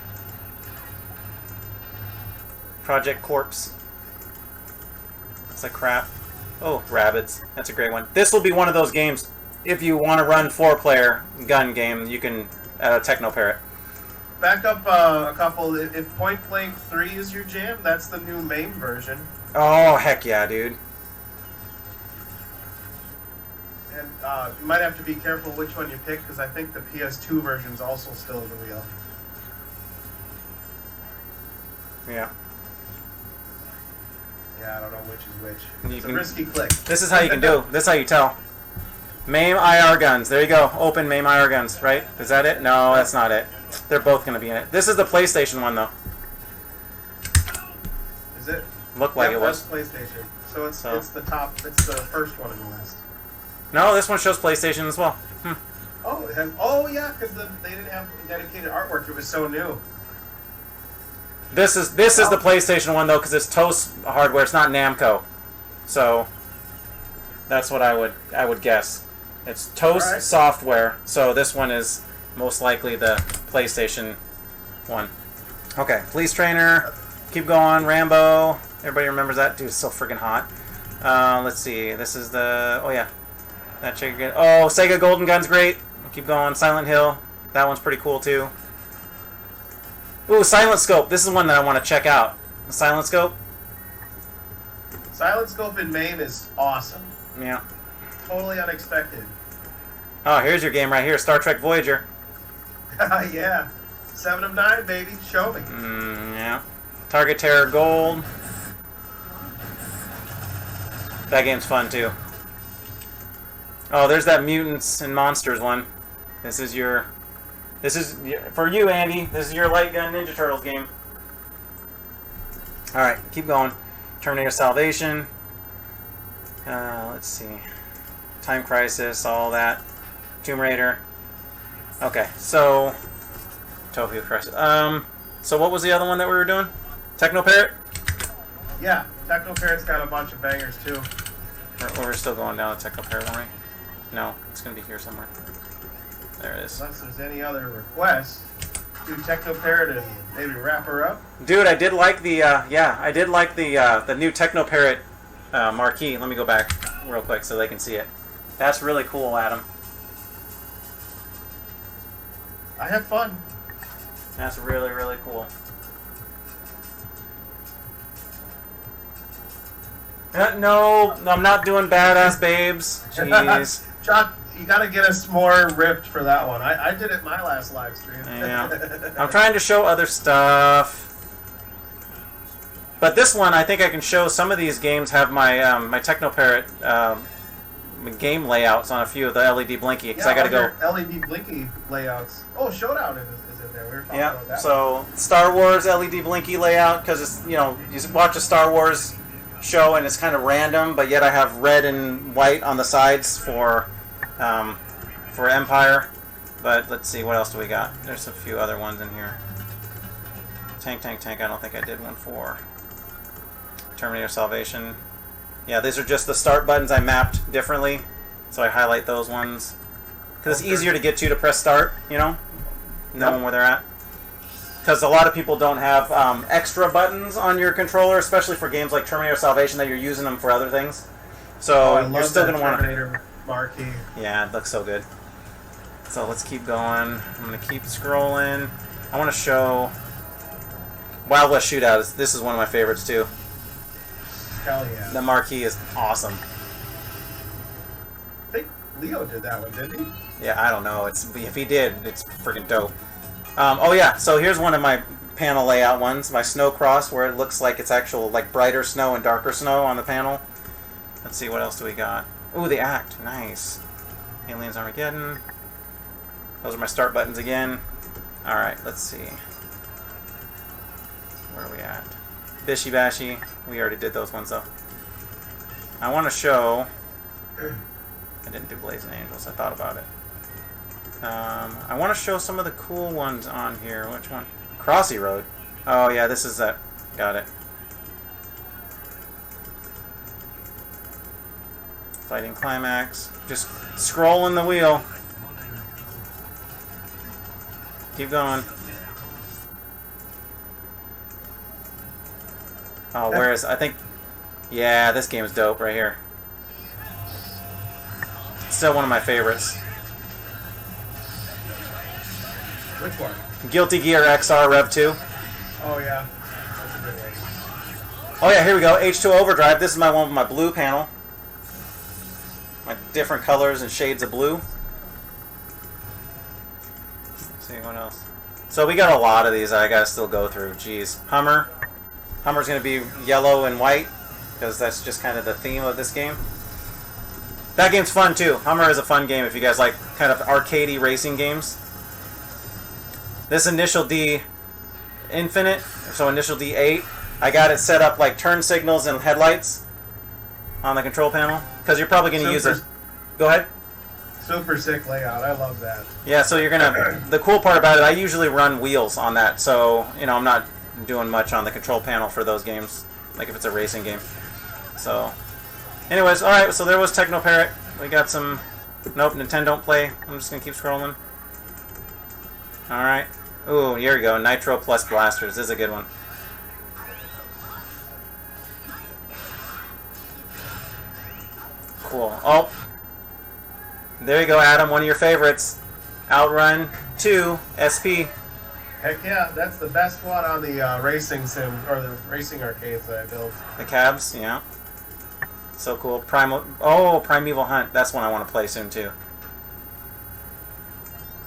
Project Corpse. It's like crap. Oh, Rabbids. That's a great one. This will be one of those games. If you want to run 4-player gun game, you can TechnoParrot. Back up a couple. If Point Blank 3 is your jam, that's the new MAME version. Oh, heck yeah, dude. And you might have to be careful which one you pick, because I think the PS2 version's also still real. Yeah. Yeah, I don't know which is which. You It's can- a risky click. This is how you can do. This is how you tell. MAME IR guns. There you go. Open MAME IR guns, right? Is that it? No, that's not it. They're both going to be in it. This is the PlayStation one, though. Is it? Looked like Yep, it was. that's PlayStation. So it's So. it's the top. It's the first one on the list. No, this one shows PlayStation as well. Oh, it has. Oh yeah, because they didn't have dedicated artwork. It was so new. This is the PlayStation one, though, because it's TOS hardware. It's not Namco. So, That's what I would guess. It's Toast Alright. Software, so this one is most likely the PlayStation one. Okay, Police Trainer, keep going, Rambo. Everybody remembers that? Dude, it's so freaking hot. Let's see, this is the, oh yeah. That chick again. Oh, Sega Golden Gun's great. Keep going, Silent Hill. That one's pretty cool too. Ooh, Silent Scope. This is one that I want to check out. Silent Scope? Silent Scope in Maine is awesome. Yeah. Totally unexpected. Oh, here's your game right here, Star Trek Voyager. Yeah. 7 of 9, baby. Show me. Yeah. Target Terror Gold. That game's fun too. Oh, there's that Mutants and Monsters one. This is for you, Andy. This is your Light Gun Ninja Turtles game. All right, keep going. Terminator Salvation. Let's see. Time Crisis, all that. Tomb Raider. Okay, so Tokyo Crisis. So what was the other one that we were doing? TechnoParrot? Yeah. TechnoParrot's got a bunch of bangers too. Or we're still going down to TechnoParrot, weren't we? No, it's gonna be here somewhere. There it is. Unless there's any other requests, do TechnoParrot and maybe wrap her up. Dude, I did like the the new TechnoParrot marquee. Let me go back real quick so they can see it. That's really cool, Adam. I have fun. That's really, really cool. No, I'm not doing Badass Babes. Jeez. Chuck, you gotta get us more ripped for that one. I did it my last live stream. Yeah. I'm trying to show other stuff. But this one, I think I can show some of these games have my my TechnoParrot game layouts on a few of the LED Blinky, because I gotta go. LED Blinky layouts. Oh, Showdown is in there. We were talking about that. So Star Wars LED Blinky layout, because it's, you know, you watch a Star Wars show and it's kind of random, but yet I have red and white on the sides for Empire. But let's see, what else do we got? There's a few other ones in here. Tank. I don't think I did one for Terminator Salvation. Yeah, these are just the start buttons I mapped differently, so I highlight those ones because it's easier to get to press start. You know, knowing where they're at. Because a lot of people don't have extra buttons on your controller, especially for games like Terminator Salvation that you're using them for other things. So you're still going to want to. Terminator marquee. Yeah, it looks so good. So let's keep going. I'm going to keep scrolling. I want to show Wild West Shootout. This is one of my favorites too. Hell yeah. The marquee is awesome. I think Leo did that one, didn't he? Yeah, I don't know. If he did, it's freaking dope. Oh yeah, so here's one of my panel layout ones, my snow cross, where it looks like it's actual like brighter snow and darker snow on the panel. Let's see, what else do we got? Ooh, the Act, nice. Aliens Armageddon. Those are my start buttons again. All right, let's see. Where are we at? Bishy Bashy. We already did those ones though. I want to show. I didn't do Blazing Angels. I thought about it. I want to show some of the cool ones on here. Which one? Crossy Road. Oh yeah, this is that. Got it. Fighting Climax. Just scrolling the wheel. Keep going. Oh, where is... I think... Yeah, this game is dope right here. Still one of my favorites. Which one? Guilty Gear XR Rev 2. Oh yeah. That's a good one. Oh yeah, here we go. H2 Overdrive. This is my one with my blue panel. My different colors and shades of blue. Let's see, what else? So we got a lot of these I gotta still go through. Jeez. Hummer. Hummer's gonna be yellow and white, because that's just kind of the theme of this game. That game's fun too. Hummer is a fun game if you guys like kind of arcadey racing games. This Initial D Infinite, so Initial D8, I got it set up like turn signals and headlights on the control panel, because you're probably going to use it. Go ahead. Super sick layout. I love that. Yeah, so you're gonna. The cool part about it, I usually run wheels on that, so you know I'm not doing much on the control panel for those games, like if it's a racing game. So, Anyways, alright, so there was TechnoParrot. We got some... Nope, Nintendo don't play. I'm just gonna keep scrolling. Alright. Ooh, here we go. Nitro plus Blasters. This is a good one. Cool. Oh. There you go, Adam. One of your favorites. Outrun 2 SP. Heck yeah, that's the best one on the racing sim, or the racing arcades that I built. The cabs, yeah. So cool. Primeval Hunt. That's one I want to play soon too.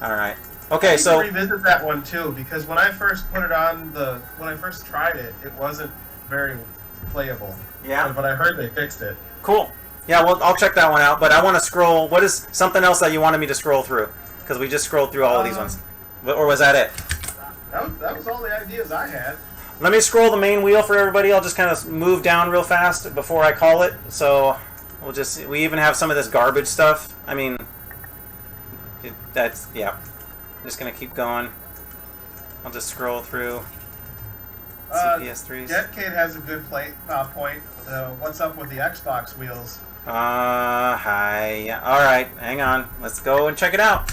Alright. Okay, I need so... to revisit that one too, because when I first put it on when I first tried it, it wasn't very playable. Yeah. But I heard they fixed it. Cool. Yeah, well, I'll check that one out, but I want to scroll... What is something else that you wanted me to scroll through? Because we just scrolled through all of these ones. Or was that it? That was all the ideas I had. Let me scroll the main wheel for everybody. I'll just kind of move down real fast before I call it. So we even have some of this garbage stuff. I mean, yeah. I'm just going to keep going. I'll just scroll through CPS3s. Jetcade has a good point. What's up with the Xbox wheels? Hi. Alright, hang on. Let's go and check it out.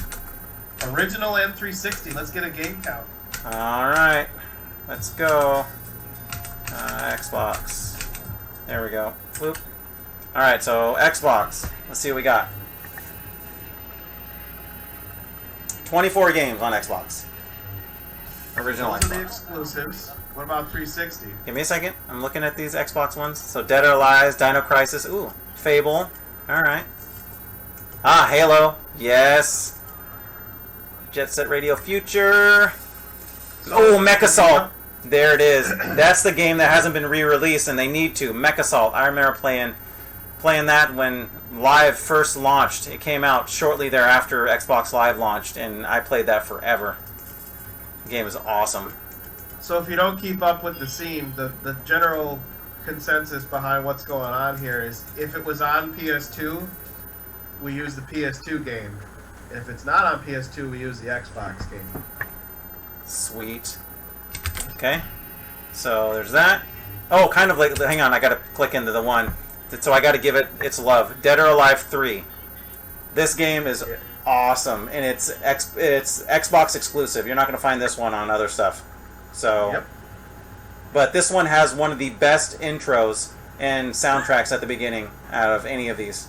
Original N360. Let's get a game count. Alright. Let's go. Xbox. There we go. Whoop. Alright, so Xbox. Let's see what we got. 24 games on Xbox. Original Those are the Xbox. exclusives. What about 360? Give me a second. I'm looking at these Xbox ones. So Dead or Alive, Dino Crisis. Ooh. Fable. Alright. Ah, Halo. Yes. Jet Set Radio Future. Oh, Mech Assault. There it is. That's the game that hasn't been re-released, and they need to. Mech Assault. I remember playing that when Live first launched. It came out shortly thereafter Xbox Live launched, and I played that forever. The game is awesome. So if you don't keep up with the scene, the general consensus behind what's going on here is if it was on PS2, we use the PS2 game. If it's not on PS2, we use the Xbox game. Sweet. Okay. So there's that. Oh, kind of like, hang on, I gotta click into the one. So I gotta give it its love. Dead or Alive 3. This game is awesome, and it's Xbox exclusive. You're not gonna find this one on other stuff. So, Yep. But this one has one of the best intros and soundtracks at the beginning out of any of these.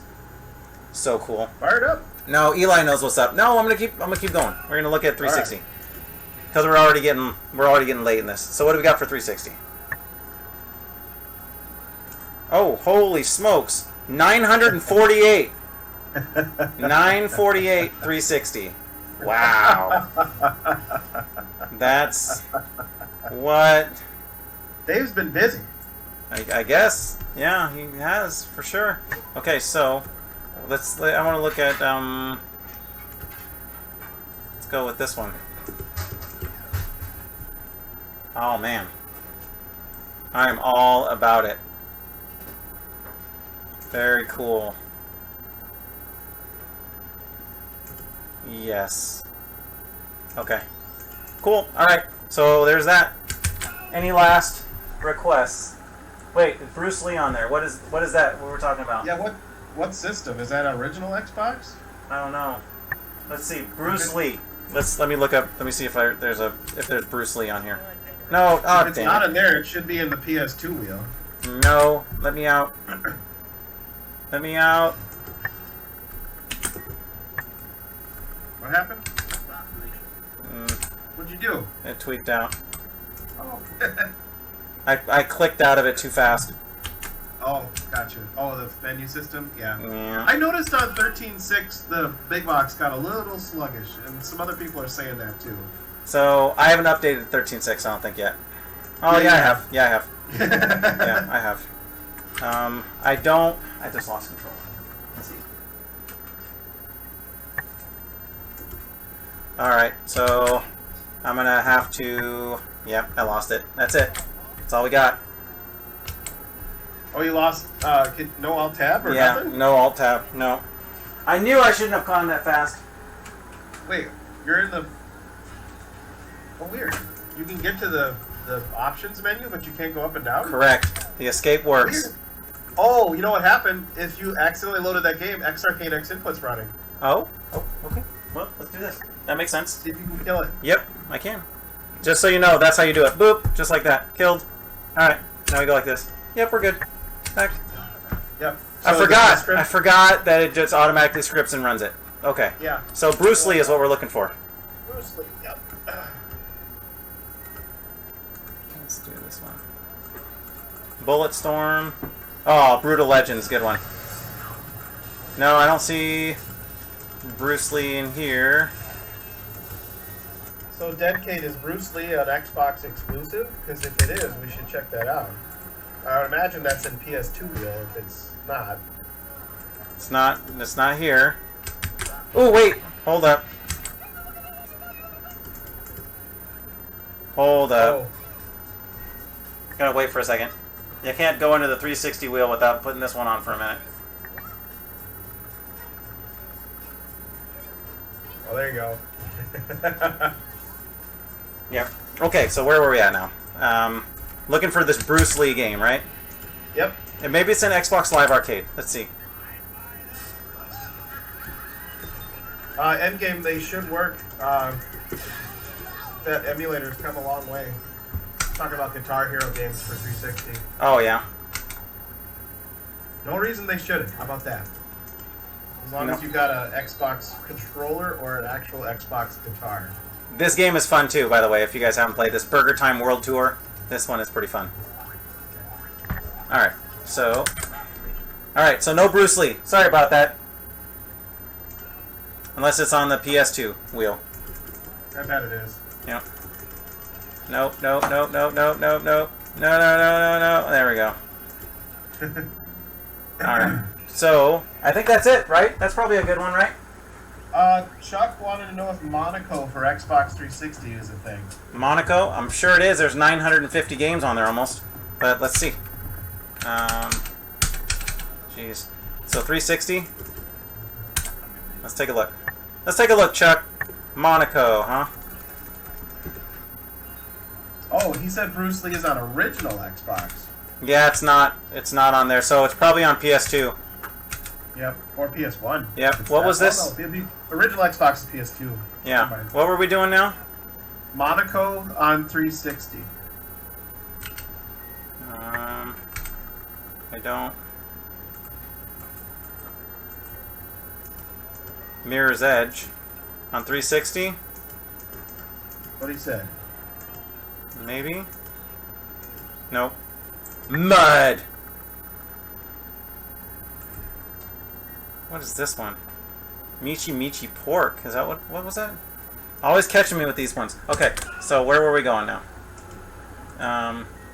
So cool. Fire it up. No, Eli knows what's up. No, I'm gonna keep going. We're gonna look at 360 because we're already getting late in this. So what do we got for 360? Oh, holy smokes! 948. 948 360. Wow. That's what. Dave's been busy. I guess. Yeah, he has for sure. Okay, so I want to look at let's go with this one. Oh man, I'm all about it. Very cool. Yes. Okay. Cool. All right. So there's that. Any last requests? Wait, Bruce Lee on there. What is that? What we're talking about? Yeah. What system is that? Original Xbox? I don't know. Let's see. Bruce Lee. Let me look up. Let me see if there's Bruce Lee on here. No. Oh, if it's damn not it. in there, it should be in the PS2 wheel. No. Let me out. Let me out. What happened? Mm, What'd you do? it tweaked out. Oh. I clicked out of it too fast. Oh, gotcha. Oh, the menu system? Yeah. Yeah. I noticed on 13.6 the big box got a little sluggish, and some other people are saying that too. So I haven't updated 13.6. I don't think yet. Oh yeah, I have. Yeah, I have. Yeah, I have. I don't. I just lost control. Let's see. All right, so I'm gonna have to. Yep, I lost it. That's it. That's all we got. Oh, you lost no alt tab or Yeah, nothing? no alt tab. No. I knew I shouldn't have gone that fast. Wait, you're in the... Oh, weird. You can get to the options menu, but you can't go up and down? Correct. The escape works. Weird. Oh, you know what happened? If you accidentally loaded that game, X-Arcade X Input's running. Oh? Oh, okay. Well, let's do this. That makes sense. See if you can kill it. Yep, I can. Just so you know, that's how you do it. Boop, just like that. Killed. Alright, now we go like this. Yep, we're good. Back. Yep. I So forgot that it just automatically scripts and runs it. Okay. Yeah. So Bruce Lee is what we're looking for. Bruce Lee, yep. Let's do this one. Bulletstorm. Oh, Brutal Legends, good one. No, I don't see Bruce Lee in here. So Deadcade, is Bruce Lee an Xbox exclusive? Because if it is, we should check that out. I would imagine that's in PS2 wheel. If it's not, It's not here. Oh wait, hold up. Hold up. oh, Gotta wait for a second. You can't go into the 360 wheel without putting this one on for a minute. oh, there you go. Yeah. Okay, so where were we at now? Looking for this Bruce Lee game, right? Yep. And maybe it's in Xbox Live Arcade. Let's see. Endgame, they should work. That emulator's come a long way. Talking about Guitar Hero games for 360. Oh yeah. No reason they shouldn't. How about that? As long No. as you got an Xbox controller or an actual Xbox guitar. This game is fun too, by the way. If you guys haven't played this Burger Time World Tour, this one is pretty fun. All right. So no Bruce Lee. Sorry about that. Unless it's on the PS2 wheel. I bet it is. Yep. Nope. No. There we go. All right. So I think that's it, right? That's probably a good one, right? Chuck wanted to know if Monaco for Xbox 360 is a thing. Monaco? I'm sure it is. There's 950 games on there almost. But let's see. Jeez. So 360? Let's take a look. Let's take a look, Chuck. Monaco, huh? Oh, he said Bruce Lee is on original Xbox. Yeah, it's not on there. So it's probably on PS2. Yep, or PS1. Yep. What was this? Oh, no, the original Xbox is PS2. Yeah. Never mind. What were we doing now? Monaco on 360. I don't. Mirror's Edge on 360? What he said? Maybe? Nope. Mud! What is this one? Michi Pork. Is that what was that? Always catching me with these ones. Okay, so where were we going now?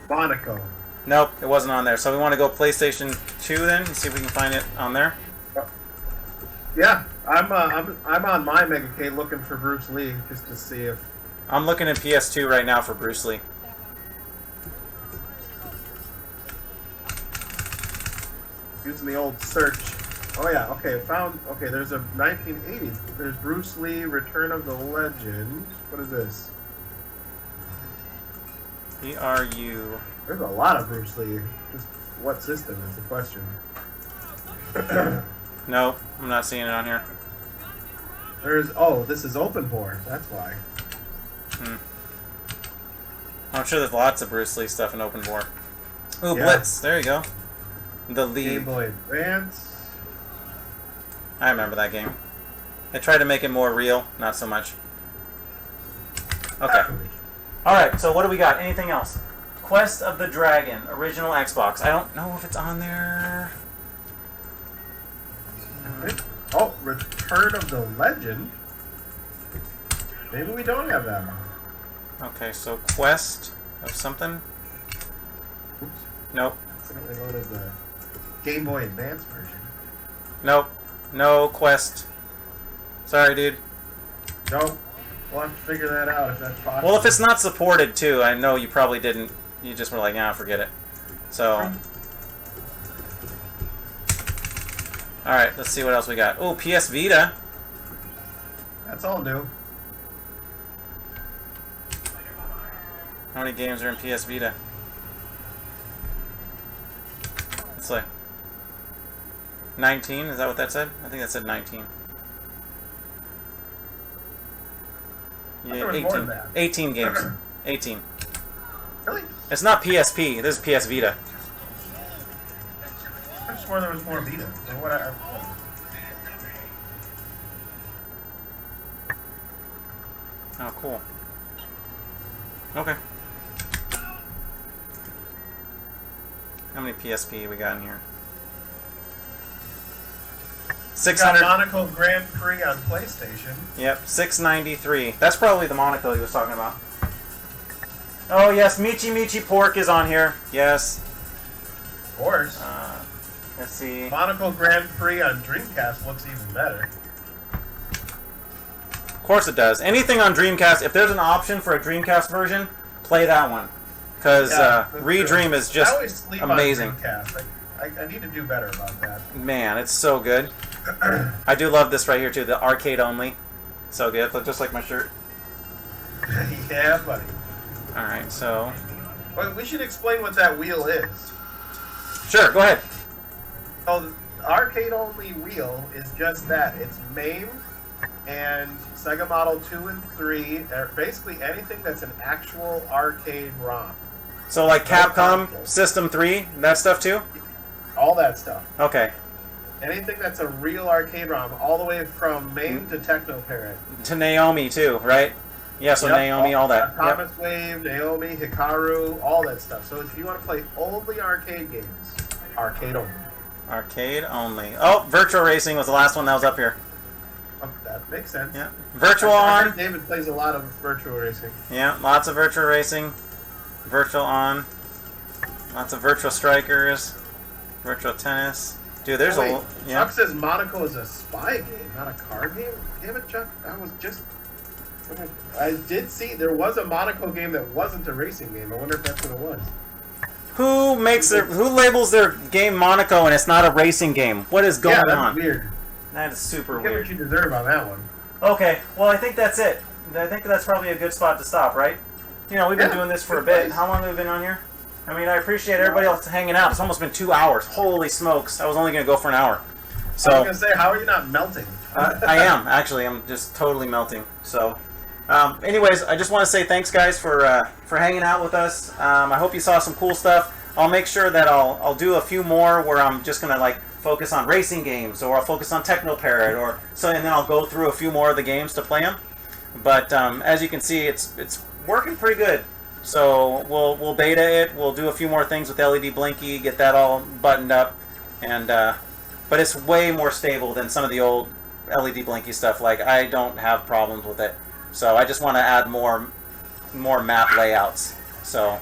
Monaco. Nope, it wasn't on there. So we want to go PlayStation 2 then and see if we can find it on there. Yeah, I'm on my Mega K looking for Bruce Lee just to see if. I'm looking at PS2 right now for Bruce Lee. Using the old search. Oh yeah, okay, found. Okay, there's a 1980. There's Bruce Lee, Return of the Legend. What is this? PRU. There's a lot of Bruce Lee. Just what system is the question? Nope, I'm not seeing it on here. This is open board. That's why. I'm sure there's lots of Bruce Lee stuff in open board. Ooh, Yeah. Blitz. There you go. The lead. Game Boy Advance. I remember that game. They tried to make it more real, not so much. Okay. Alright, so what do we got? Anything else? Quest of the Dragon, original Xbox. I don't know if it's on there. Oh, Return of the Legend. Maybe we don't have that one. Okay, so Quest of something? Oops. Nope. Accidentally loaded the Game Boy Advance version. Nope. No Quest. Sorry, dude. Nope. We'll have to figure that out if that's possible. Well, if it's not supported, too, I know you probably didn't. You just were like, nah, forget it. So. Alright, let's see what else we got. Oh, PS Vita. That's all new. How many games are in PS Vita? Let's look. 19, is that what that said? I think that said 19. There Yeah, was 18. more than that. 18 games. 18. Really? It's not PSP. This is PS Vita. I swore there was more Vita. Or what Oh, cool. Okay. How many PSP we got in here? We got 600. Monaco Grand Prix on PlayStation. Yep, 693. That's probably the Monaco he was talking about. Oh yes, Michi Michi Pork is on here. Yes. Of course. Let's see. Monaco Grand Prix on Dreamcast looks even better. Of course it does. Anything on Dreamcast, if there's an option for a Dreamcast version, play that one. Because that's Redream true. is just I always sleep amazing. on Dreamcast. I need to do better about that. Man, it's so good. I do love this right here too, the arcade only. So good, look just like my shirt. Yeah, buddy. Alright, so... Well, we should explain what that wheel is. Sure, go ahead. Oh, the arcade-only wheel is just that. It's MAME and Sega Model 2 and 3, or basically anything that's an actual arcade ROM. So like Capcom, System 3, that stuff too? All that stuff. Okay. Anything that's a real arcade ROM, all the way from MAME to TechnoParrot. To Naomi too, right? Yeah, so Yep, Naomi, all that. Yep. Thomas Wave, Naomi, Hikaru, all that stuff. So if you want to play only arcade games, arcade only. Arcade only. Oh, Virtual Racing was the last one that was up here. Oh, that makes sense. Yeah. Virtual I heard on. David plays a lot of Virtual Racing. Yeah, lots of Virtual Racing. Virtual on. Lots of Virtual Strikers. Virtual Tennis. Dude, there's Oh, wait, a... Yeah. Chuck says Monaco is a spy game, not a card game. Damn it, Chuck! I did see there was a Monaco game that wasn't a racing game. I wonder if that's what it was. Who labels their game Monaco and it's not a racing game? What is going that's on? Weird. That is super Get weird. what you deserve on that one. Okay, well I think that's it. I think that's probably a good spot to stop, right? You know, we've been doing this for a good bit. place. How long have we been on here? I mean, I appreciate everybody else hanging out. It's almost been 2 hours. Holy smokes. I was only going to go for an hour. I was So gonna say, how are you not melting? I am, actually. I'm just totally melting. So, anyways, I just want to say thanks, guys, for hanging out with us. I hope you saw some cool stuff. I'll make sure that I'll do a few more where I'm just going to, like, focus on racing games, or I'll focus on TechnoParrot, and then I'll go through a few more of the games to play them. But as you can see, it's working pretty good. So we'll beta it. We'll do a few more things with LED Blinky, get that all buttoned up, and but it's way more stable than some of the old LED Blinky stuff. Like, I don't have problems with it. So I just want to add more map layouts. So,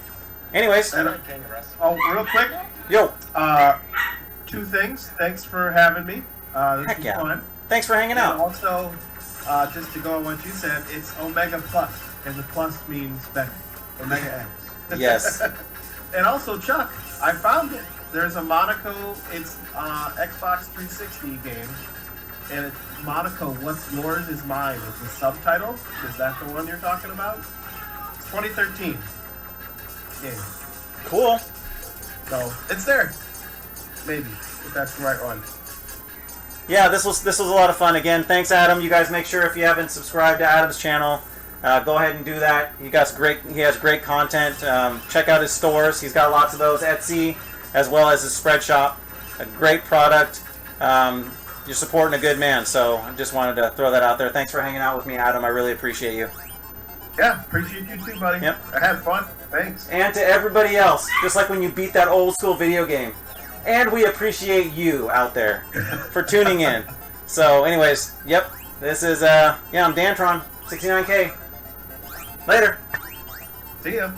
anyways, Oh, real quick, yo, 2 things. Thanks for having me. This heck was yeah, fun. thanks for hanging And out. also, just to go on what you said, it's Omega Plus, and the plus means better. Omega X. Yes. And also, Chuck, I found it. There's a Monaco, it's Xbox 360 game, and it's Monaco, What's Yours Is Mine. It's the subtitle. Is that the one you're talking about? It's 2013 game. Cool. So, it's there. Maybe, if that's the right one. Yeah, this was a lot of fun. Again, thanks, Adam. You guys make sure, if you haven't subscribed to Adam's channel, go ahead and do that. He has great content. Check out his stores. He's got lots of those. Etsy, as well as his spread shop. A great product. You're supporting a good man. So I just wanted to throw that out there. Thanks for hanging out with me, Adam. I really appreciate you. Yeah, appreciate you too, buddy. Yep. I had fun. Thanks. And to everybody else, just like when you beat that old school video game. And we appreciate you out there for tuning in. So anyways, yep. This is, I'm Dantron, 69K. Later. See ya.